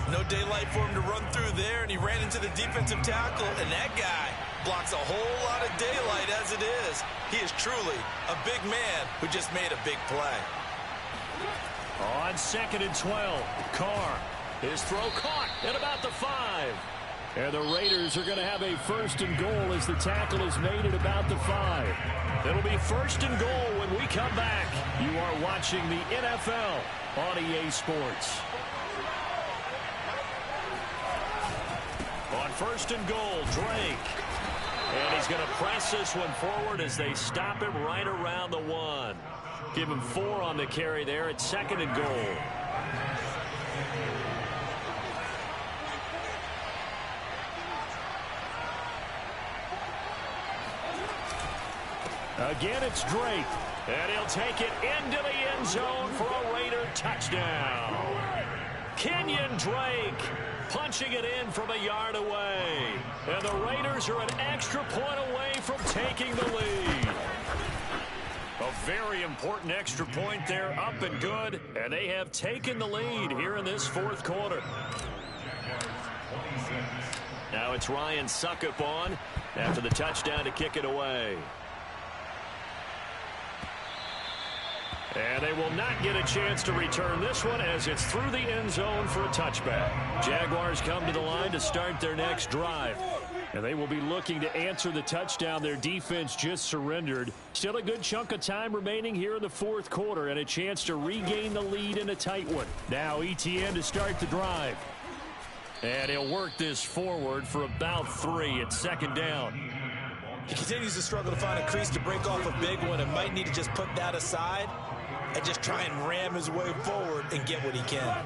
No daylight for him to run through there, and he ran into the defensive tackle, and that guy blocks a whole lot of daylight as it is. He is truly a big man who just made a big play. On 2nd and 12, Carr. His throw caught at about the 5. And the Raiders are going to have a 1st and goal as the tackle is made at about the 5. It'll be 1st and goal when we come back. You are watching the NFL on EA Sports. On 1st and goal, Drake. And he's going to press this one forward as they stop him right around the 1. Give him 4 on the carry there at 2nd and goal. Again, it's Drake. And he'll take it into the end zone for a Raider touchdown. Kenyon Drake punching it in from a yard away. And the Raiders are an extra point away from taking the lead. A very important extra point there, up and good. And they have taken the lead here in this 4th quarter. Now it's Ryan Suckup on after the touchdown to kick it away. And they will not get a chance to return this one as it's through the end zone for a touchback. Jaguars come to the line to start their next drive. And they will be looking to answer the touchdown their defense just surrendered. Still a good chunk of time remaining here in the 4th quarter and a chance to regain the lead in a tight one. Now ETN to start the drive. And he'll work this forward for about 3 at 2nd down. He continues to struggle to find a crease to break off a big one and might need to just put that aside and just try and ram his way forward and get what he can.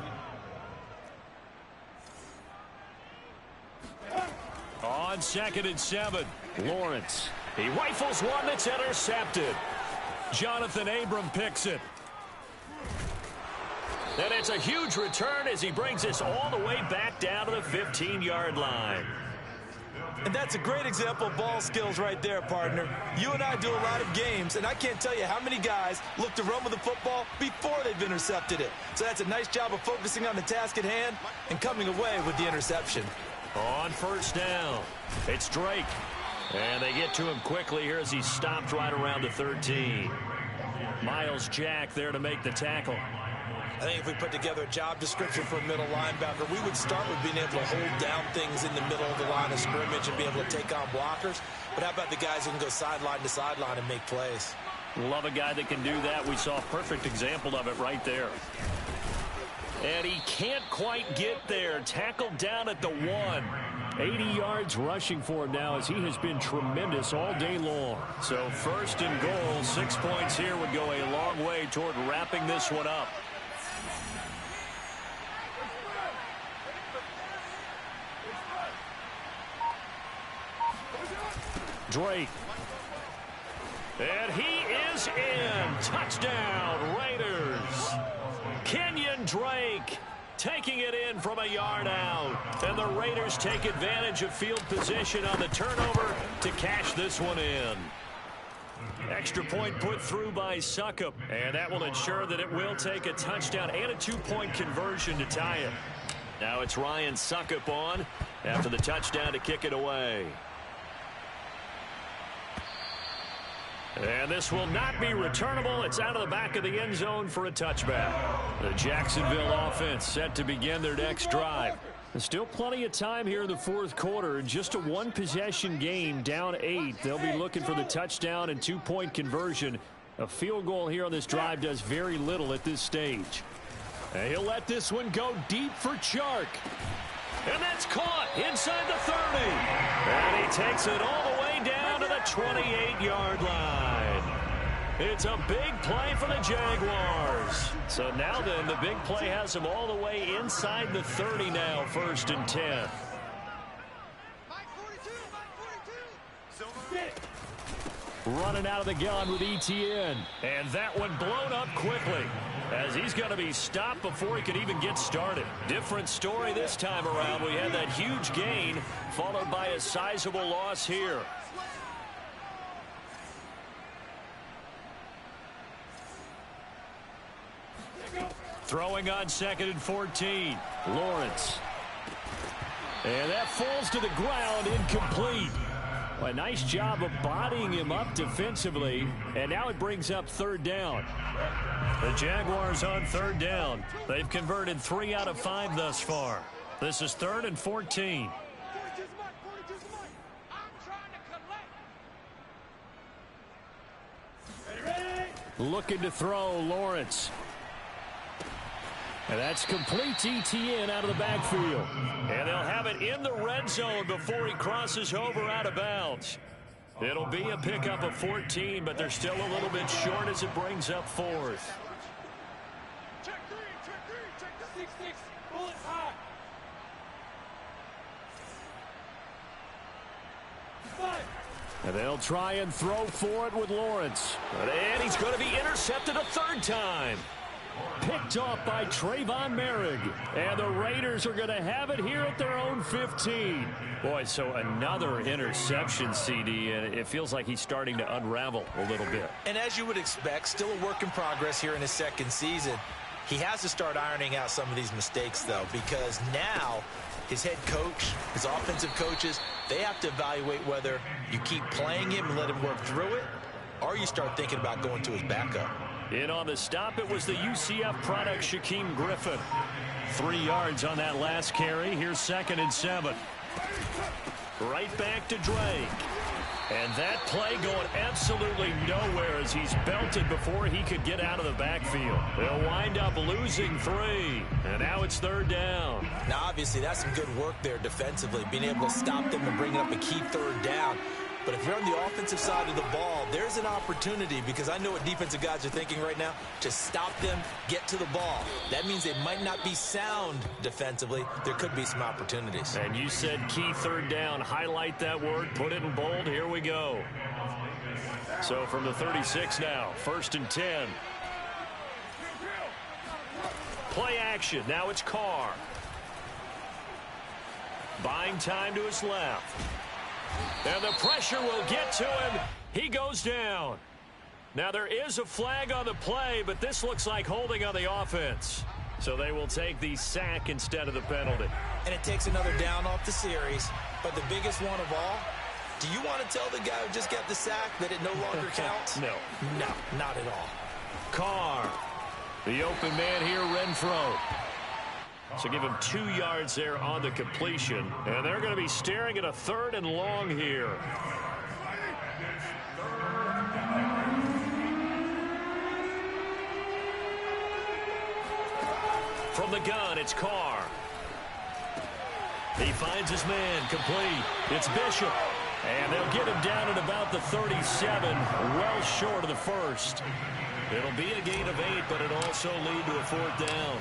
On 2nd and 7, Lawrence. He rifles one that's intercepted. Jonathan Abram picks it. And it's a huge return as he brings us all the way back down to the 15-yard line. And that's a great example of ball skills right there, partner. You and I do a lot of games, and I can't tell you how many guys look to run with the football before they've intercepted it. So that's a nice job of focusing on the task at hand and coming away with the interception. On first down, it's Drake. And they get to him quickly here as he's stopped right around the 13. Miles Jack there to make the tackle. I think if we put together a job description for a middle linebacker, we would start with being able to hold down things in the middle of the line of scrimmage and be able to take on blockers. But how about the guys who can go sideline to sideline and make plays? Love a guy that can do that. We saw a perfect example of it right there. And he can't quite get there. Tackled down at the 1. 80 yards rushing for him now as he has been tremendous all day long. So 1st and goal, 6 points here would go a long way toward wrapping this one up. Drake. And he is in. Touchdown, Raiders. Kenyon Drake taking it in from a yard out. And the Raiders take advantage of field position on the turnover to cash this one in. Extra point put through by Suckup. And that will ensure that it will take a touchdown and a 2-point conversion to tie it. Now it's Ryan Suckup on after the touchdown to kick it away. And this will not be returnable. It's out of the back of the end zone for a touchback. The Jacksonville offense set to begin their next drive. There's still plenty of time here in the 4th quarter. Just a 1-possession game, down 8. They'll be looking for the touchdown and 2-point conversion. A field goal here on this drive does very little at this stage. And he'll let this one go deep for Chark. And that's caught inside the 30. And he takes it all the way down to the 28-yard line. It's a big play for the Jaguars. So now then, the big play has them all the way inside the 30 now, 1st and 10. Running out of the gun with ETN. And that one blown up quickly, as he's going to be stopped before he could even get started. Different story this time around. We had that huge gain, followed by a sizable loss here. Throwing on 2nd and 14. Lawrence. And that falls to the ground, incomplete. A nice job of bodying him up defensively, and now it brings up 3rd down. The Jaguars on 3rd down. They've converted 3 out of 5 thus far. This is 3rd and 14. Looking to throw, Lawrence. And that's complete to ETN out of the backfield. And they'll have it in the red zone before he crosses over out of bounds. It'll be a pickup of 14, but they're still a little bit short as it brings up 4th. Check 3, check the 6-6, bullets high. 5. And they'll try and throw for it with Lawrence. And he's going to be intercepted a 3rd time. Picked off by Trayvon Merrick. And the Raiders are going to have it here at their own 15. Boy, so another interception, CD, and it feels like he's starting to unravel a little bit. And as you would expect, still a work in progress here in his 2nd season. He has to start ironing out some of these mistakes, though, because now his head coach, his offensive coaches, they have to evaluate whether you keep playing him and let him work through it, or you start thinking about going to his backup. In on the stop, it was the UCF product, Shaquem Griffin. 3 yards on that last carry. Here's 2nd and 7. Right back to Drake. And that play going absolutely nowhere as he's belted before he could get out of the backfield. They'll wind up losing 3. And now it's 3rd down. Now, obviously, that's some good work there defensively, being able to stop them and bring up a key 3rd down. But if you're on the offensive side of the ball, there's an opportunity, because I know what defensive guys are thinking right now, to stop them, get to the ball. That means they might not be sound defensively. There could be some opportunities. And you said key 3rd down. Highlight that word. Put it in bold. Here we go. So from the 36 now, 1st and 10. Play action. Now it's Carr. Buying time to his left. And the pressure will get to him. He goes down. Now there is a flag on the play, but this looks like holding on the offense. So they will take the sack instead of the penalty. And it takes another down off the series. But the biggest one of all, do you want to tell the guy who just got the sack that it no longer counts? No. No, not at all. Carr. The open man here, Renfro. So give him 2 yards there on the completion. And they're going to be staring at a 3rd and long here. From the gun, it's Carr. He finds his man, complete. It's Bishop. And they'll get him down at about the 37, well short of the 1st. It'll be a gain of 8, but it'll also lead to a 4th down.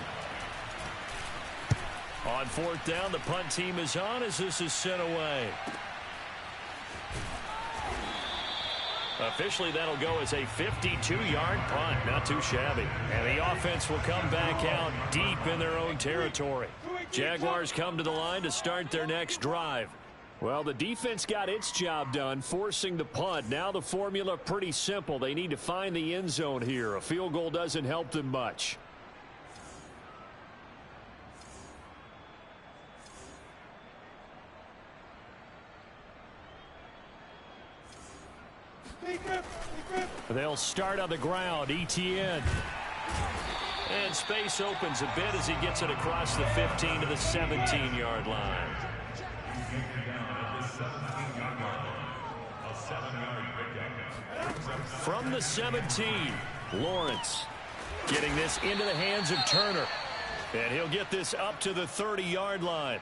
On 4th down, the punt team is on as this is sent away. Officially, that'll go as a 52-yard punt. Not too shabby. And the offense will come back out deep in their own territory. Jaguars come to the line to start their next drive. Well, the defense got its job done, forcing the punt. Now the formula pretty simple. They need to find the end zone here. A field goal doesn't help them much. They'll start on the ground. ETN. And space opens a bit as he gets it across the 15 to the 17-yard line. From the 17, Lawrence getting this into the hands of Turner. And he'll get this up to the 30-yard line.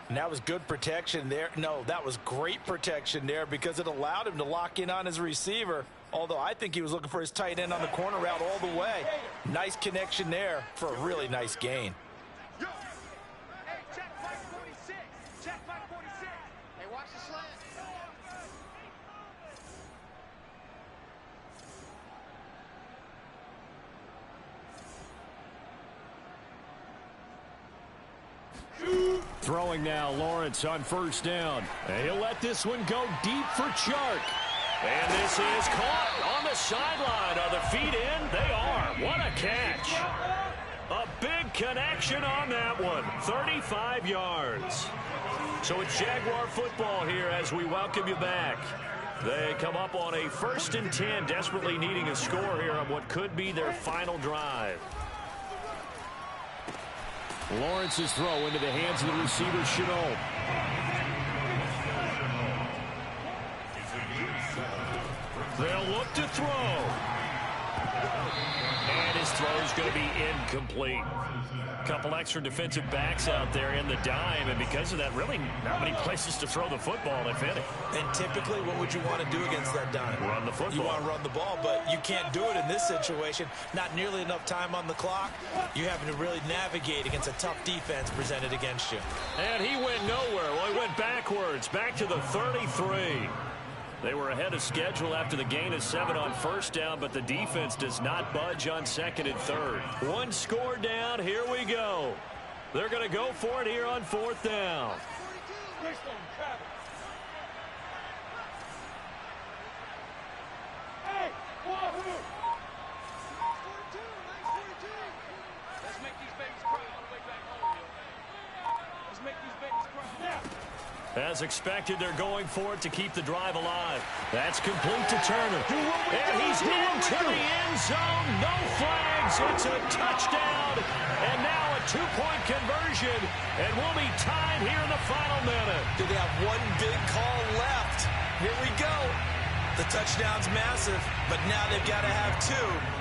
And that was good protection there. No, that was great protection there because it allowed him to lock in on his receiver. Although I think he was looking for his tight end on the corner route all the way. Nice connection there for a really nice gain. Hey, check 546. Check 546. Hey, watch the slant. Throwing now, Lawrence on first down. And he'll let this one go deep for Chark. And this is caught on the sideline. Are the feet in? They are. What a catch. A big connection on that one. 35 yards. So it's Jaguar football here as we welcome you back. They come up on a 1st and 10, desperately needing a score here on what could be their final drive. Lawrence's throw into the hands of the receiver, Chenault. They'll look to throw. And his throw is going to be incomplete. Couple extra defensive backs out there in the dime, and because of that, really not many places to throw the football, if any. And typically, what would you want to do against that dime? Run the football. You want to run the ball, but you can't do it in this situation. Not nearly enough time on the clock. You having to really navigate against a tough defense presented against you. And he went nowhere. Well, he went backwards, back to the 33. They were ahead of schedule after the gain of 7 on first down, but the defense does not budge on 2nd and 3rd. One score down. Here we go. They're going to go for it here on 4th down. Hey, Wahoo! 42, nice 42. Let's make these babies cry all the way back home, yo. Let's make these babies cry now. As expected, they're going for it to keep the drive alive. That's complete to Turner. And he's into the end zone. No flags. It's a touchdown. And now a 2-point conversion. And we'll be tied here in the final minute. Do they have one big call left? Here we go. The touchdown's massive, but now they've got to have 2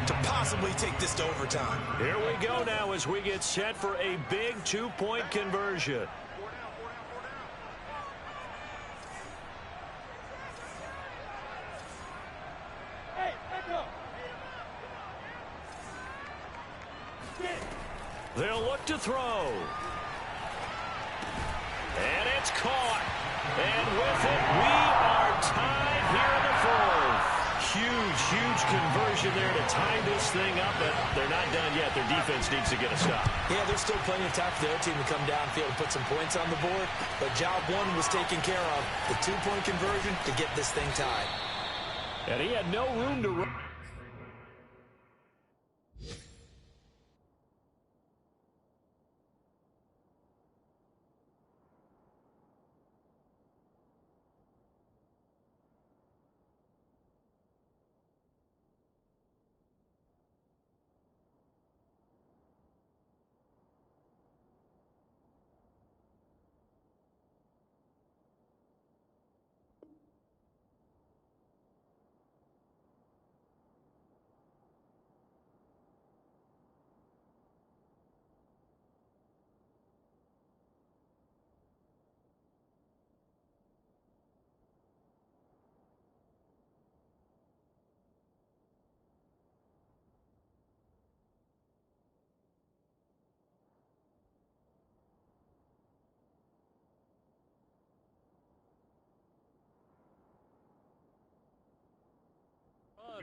to possibly take this to overtime. Here we go now as we get set for a big 2-point conversion. They'll look to throw. And it's caught. And with it, we are tied here in the 4th. Huge conversion there to tie this thing up, but they're not done yet. Their defense needs to get a stop. Yeah, there's still plenty of time for their team to come downfield and put some points on the board, but job 1 was taken care of. The 2-point conversion to get this thing tied. And he had no room to run.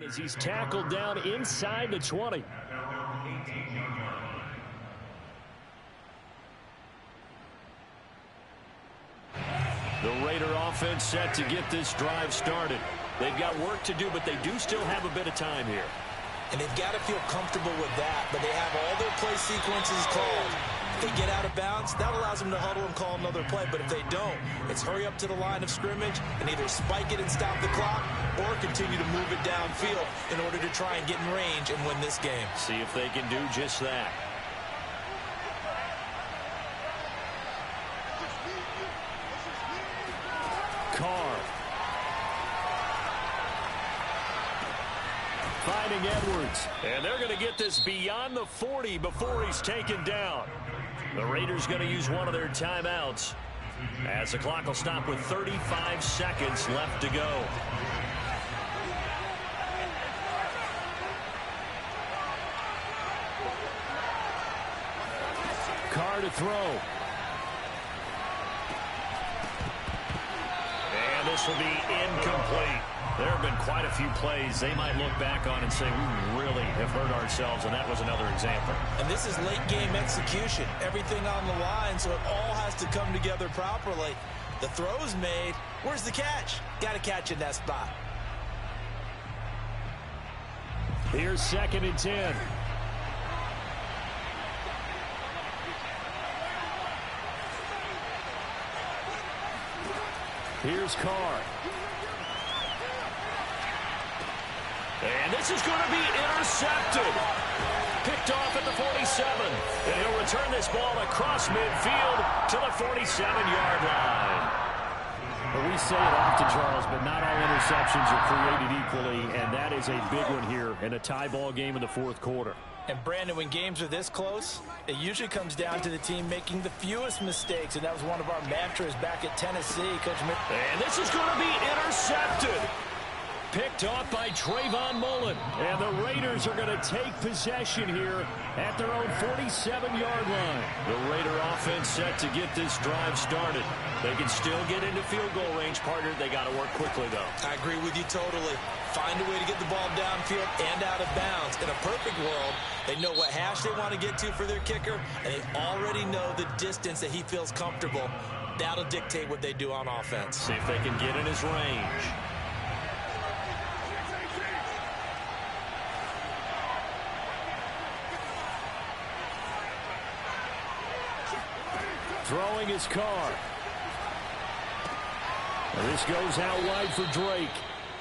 As he's tackled down inside the 20. The Raider offense set to get this drive started. They've got work to do, but they do still have a bit of time here. And they've got to feel comfortable with that, but they have all their play sequences called. If they get out of bounds, that allows them to huddle and call another play. But if they don't, it's hurry up to the line of scrimmage and either spike it and stop the clock or continue to move it downfield in order to try and get in range and win this game. See if they can do just that. Carr. Finding Edwards. And they're going to get this beyond the 40 before he's taken down. The Raiders going to use one of their timeouts. As the clock will stop with 35 seconds left to go. Carr to throw. And this will be incomplete. There have been quite a few plays they might look back on and say, we really have hurt ourselves, and that was another example. And this is late game execution. Everything on the line, so it all has to come together properly. The throw's made. Where's the catch? Got to catch in that spot. Here's 2nd and 10. Here's Carr. And this is going to be intercepted. Picked off at the 47. And he'll return this ball across midfield to the 47-yard line. Well, we say it often, Charles, but not all interceptions are created equally, and that is a big one here in a tie ball game in the 4th quarter. And, Brandon, when games are this close, it usually comes down to the team making the fewest mistakes, and that was one of our mantras back at Tennessee. Coach and this is going to be intercepted. Picked off by Trayvon Mullen. And the Raiders are going to take possession here at their own 47-yard line. The Raider offense set to get this drive started. They can still get into field goal range, partner. They got to work quickly, though. I agree with you totally. Find a way to get the ball downfield and out of bounds. In a perfect world, they know what hash they want to get to for their kicker, and they already know the distance that he feels comfortable. That'll dictate what they do on offense. See if they can get in his range. Throwing his Carr. And this goes out wide for Drake.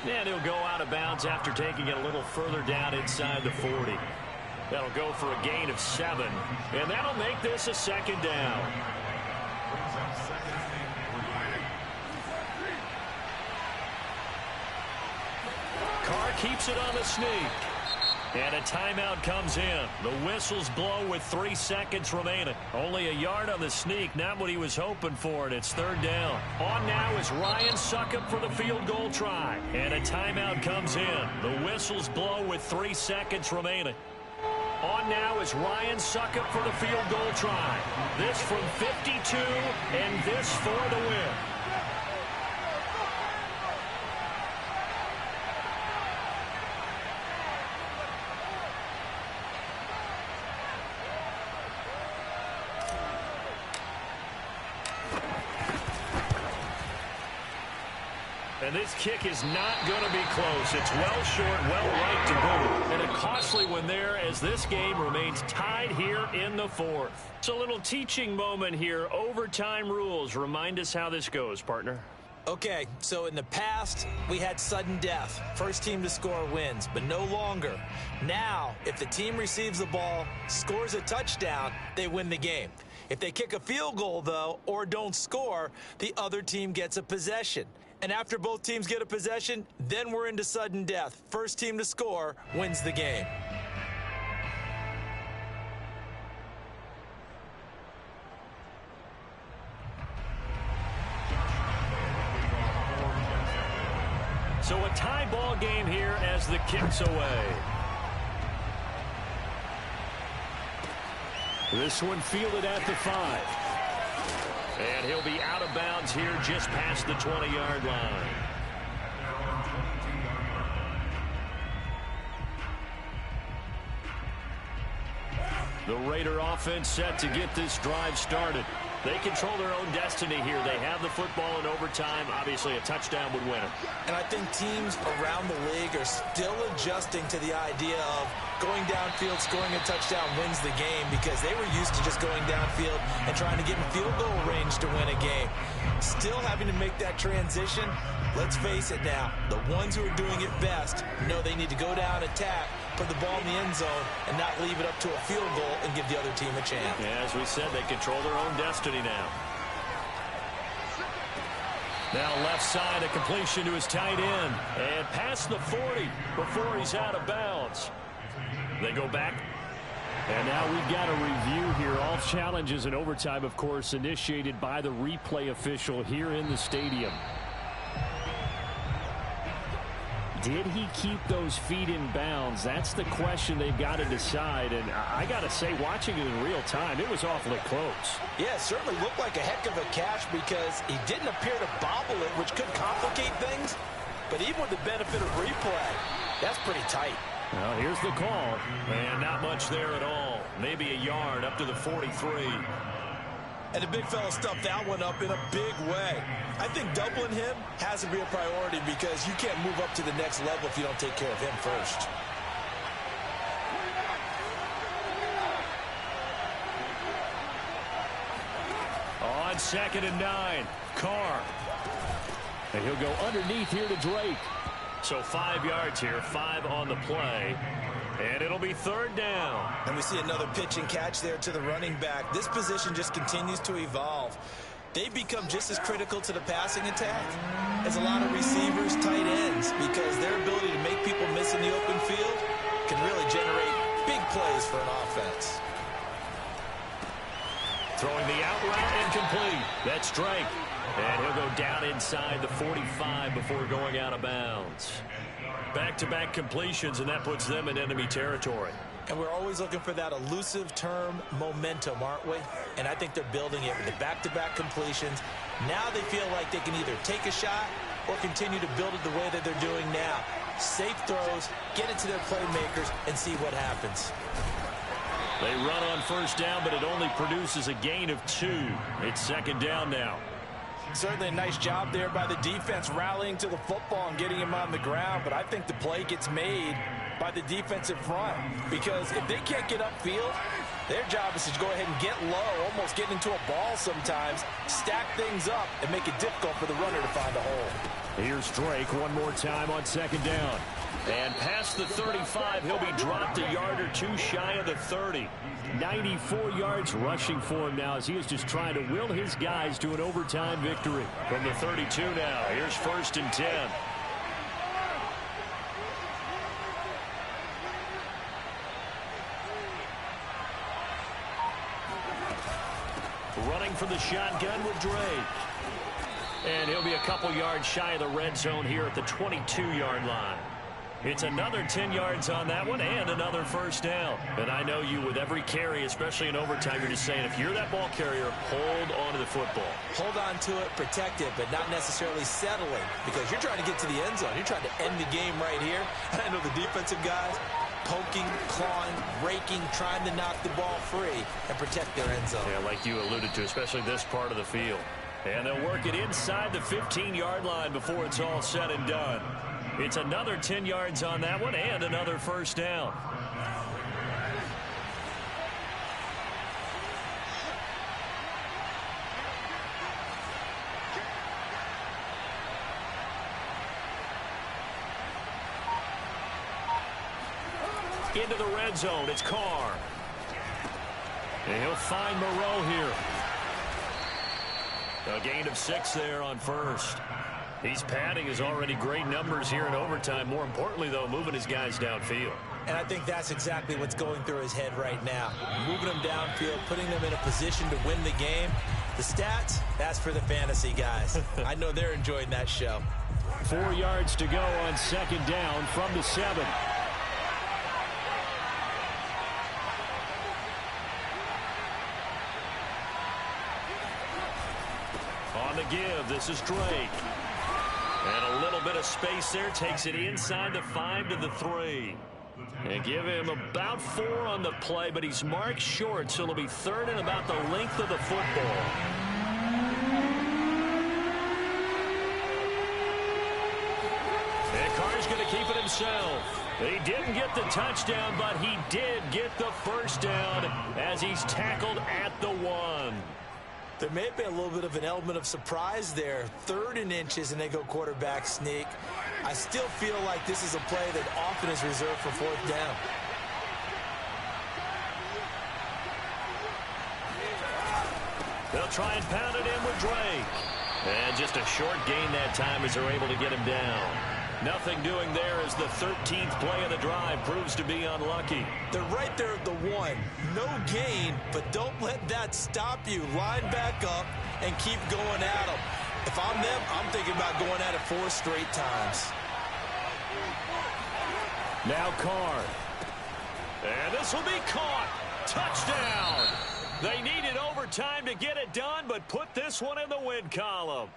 And he'll go out of bounds after taking it a little further down inside the 40. That'll go for a gain of 7. And that'll make this a 2nd down. Carr keeps it on the sneak. And a timeout comes in. The whistles blow with 3 seconds remaining. Only a yard on the sneak, not what he was hoping for, and it's 3rd down. On now is Ryan Succop for the field goal try. And a timeout comes in. The whistles blow with 3 seconds remaining. On now is Ryan Succop for the field goal try. This from 52, and this for the win. And this kick is not going to be close. It's well short, well right to boot. And a costly one there as this game remains tied here in the 4th. It's a little teaching moment here. Overtime rules. Remind us how this goes, partner. Okay, so in the past, we had sudden death. First team to score wins, but no longer. Now, if the team receives the ball, scores a touchdown, they win the game. If they kick a field goal, though, or don't score, the other team gets a possession. And after both teams get a possession, then we're into sudden death. First team to score wins the game. So a tie ball game here as the kick's away. This one fielded at the 5. And he'll be out of bounds here just past the 20-yard line. The Raider offense set to get this drive started. They control their own destiny here. They have the football in overtime. Obviously, a touchdown would win it. And I think teams around the league are still adjusting to the idea of going downfield, scoring a touchdown wins the game, because they were used to just going downfield and trying to get in field goal range to win a game. Still having to make that transition. Let's face it now, the ones who are doing it best know they need to go down, attack, put the ball in the end zone, and not leave it up to a field goal and give the other team a chance. Yeah, as we said, they control their own destiny now. Now left side, a completion to his tight end. And past the 40 before he's out of bounds. They go back. And now we've got a review here. All challenges in overtime, of course, initiated by the replay official here in the stadium. Did he keep those feet in bounds? That's the question they've got to decide. And I got to say, watching it in real time, it was awfully close. Yeah, it certainly looked like a heck of a catch because he didn't appear to bobble it, which could complicate things. But even with the benefit of replay, that's pretty tight. Well, here's the call. And not much there at all. Maybe a yard up to the 43. And the big fella stuffed that one up in a big way. I think doubling him has to be a priority because you can't move up to the next level if you don't take care of him first. On 2nd and 9, Carr. And he'll go underneath here to Drake. So 5 yards here, 5 on the play. And it'll be 3rd down. And we see another pitch and catch there to the running back. This position just continues to evolve. They become just as critical to the passing attack as a lot of receivers, tight ends, because their ability to make people miss in the open field can really generate big plays for an offense. Throwing the out route incomplete. That's Drake. And he'll go down inside the 45 before going out of bounds. Back-to-back completions, and that puts them in enemy territory. And we're always looking for that elusive term momentum, aren't we? And I think they're building it with the back-to-back completions. Now they feel like they can either take a shot or continue to build it the way that they're doing now. Safe throws, get it to their playmakers, and see what happens. They run on 1st down, but it only produces a gain of 2. It's 2nd down now. Certainly a nice job there by the defense rallying to the football and getting him on the ground, but I think the play gets made by the defensive front because if they can't get upfield, their job is to go ahead and get low, almost get into a ball sometimes, stack things up, and make it difficult for the runner to find a hole. Here's Drake one more time on 2nd down. And past the 35, he'll be dropped a yard or 2 shy of the 30. 94 yards rushing for him now as he is just trying to will his guys to an overtime victory. From the 32 now, here's 1st and 10. Running for the shotgun with Drake. And he'll be a couple yards shy of the red zone here at the 22-yard line. It's another 10 yards on that one and another 1st down. And I know you with every carry, especially in overtime, you're just saying if you're that ball carrier, hold on to the football. Hold on to it, protect it, but not necessarily settling because you're trying to get to the end zone. You're trying to end the game right here. And I know the defensive guys poking, clawing, raking, trying to knock the ball free and protect their end zone. Yeah, like you alluded to, especially this part of the field. And they'll work it inside the 15-yard line before it's all said and done. It's another 10 yards on that one and another 1st down. Into the red zone, it's Carr. And he'll find Moreau here. A gain of 6 there on 1st. He's padding his already great numbers here in overtime. More importantly, though, moving his guys downfield. And I think that's exactly what's going through his head right now. Moving them downfield, putting them in a position to win the game. The stats, that's for the fantasy guys. I know they're enjoying that show. 4 yards to go on 2nd down from the 7. On the give, this is Drake. And a little bit of space there takes it inside the 5 to the 3. And give him about 4 on the play, but he's marked short, so it'll be 3rd and about the length of the football. And Carr's going to keep it himself. He didn't get the touchdown, but he did get the 1st down as he's tackled at the 1. There may have been a little bit of an element of surprise there. 3rd and inches, and they go quarterback sneak. I still feel like this is a play that often is reserved for 4th down. They'll try and pound it in with Drake. And just a short gain that time as they're able to get him down. Nothing doing there as the 13th play of the drive proves to be unlucky. They're right there at the 1. No gain, but don't let that stop you. Line back up and keep going at them. If I'm them, I'm thinking about going at it 4 straight times. Now Carr. And this will be caught. Touchdown. They needed overtime to get it done, but put this one in the win column.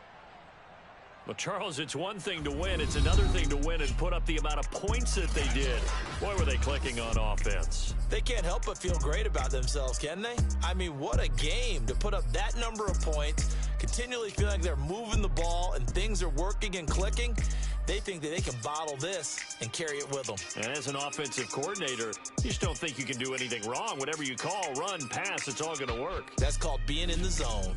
Well, Charles, it's one thing to win. It's another thing to win and put up the amount of points that they did. Boy, were they clicking on offense. They can't help but feel great about themselves, can they? I mean, what a game to put up that number of points, continually feeling like they're moving the ball and things are working and clicking. They think that they can bottle this and carry it with them. And as an offensive coordinator, you just don't think you can do anything wrong. Whatever you call, run, pass, it's all going to work. That's called being in the zone.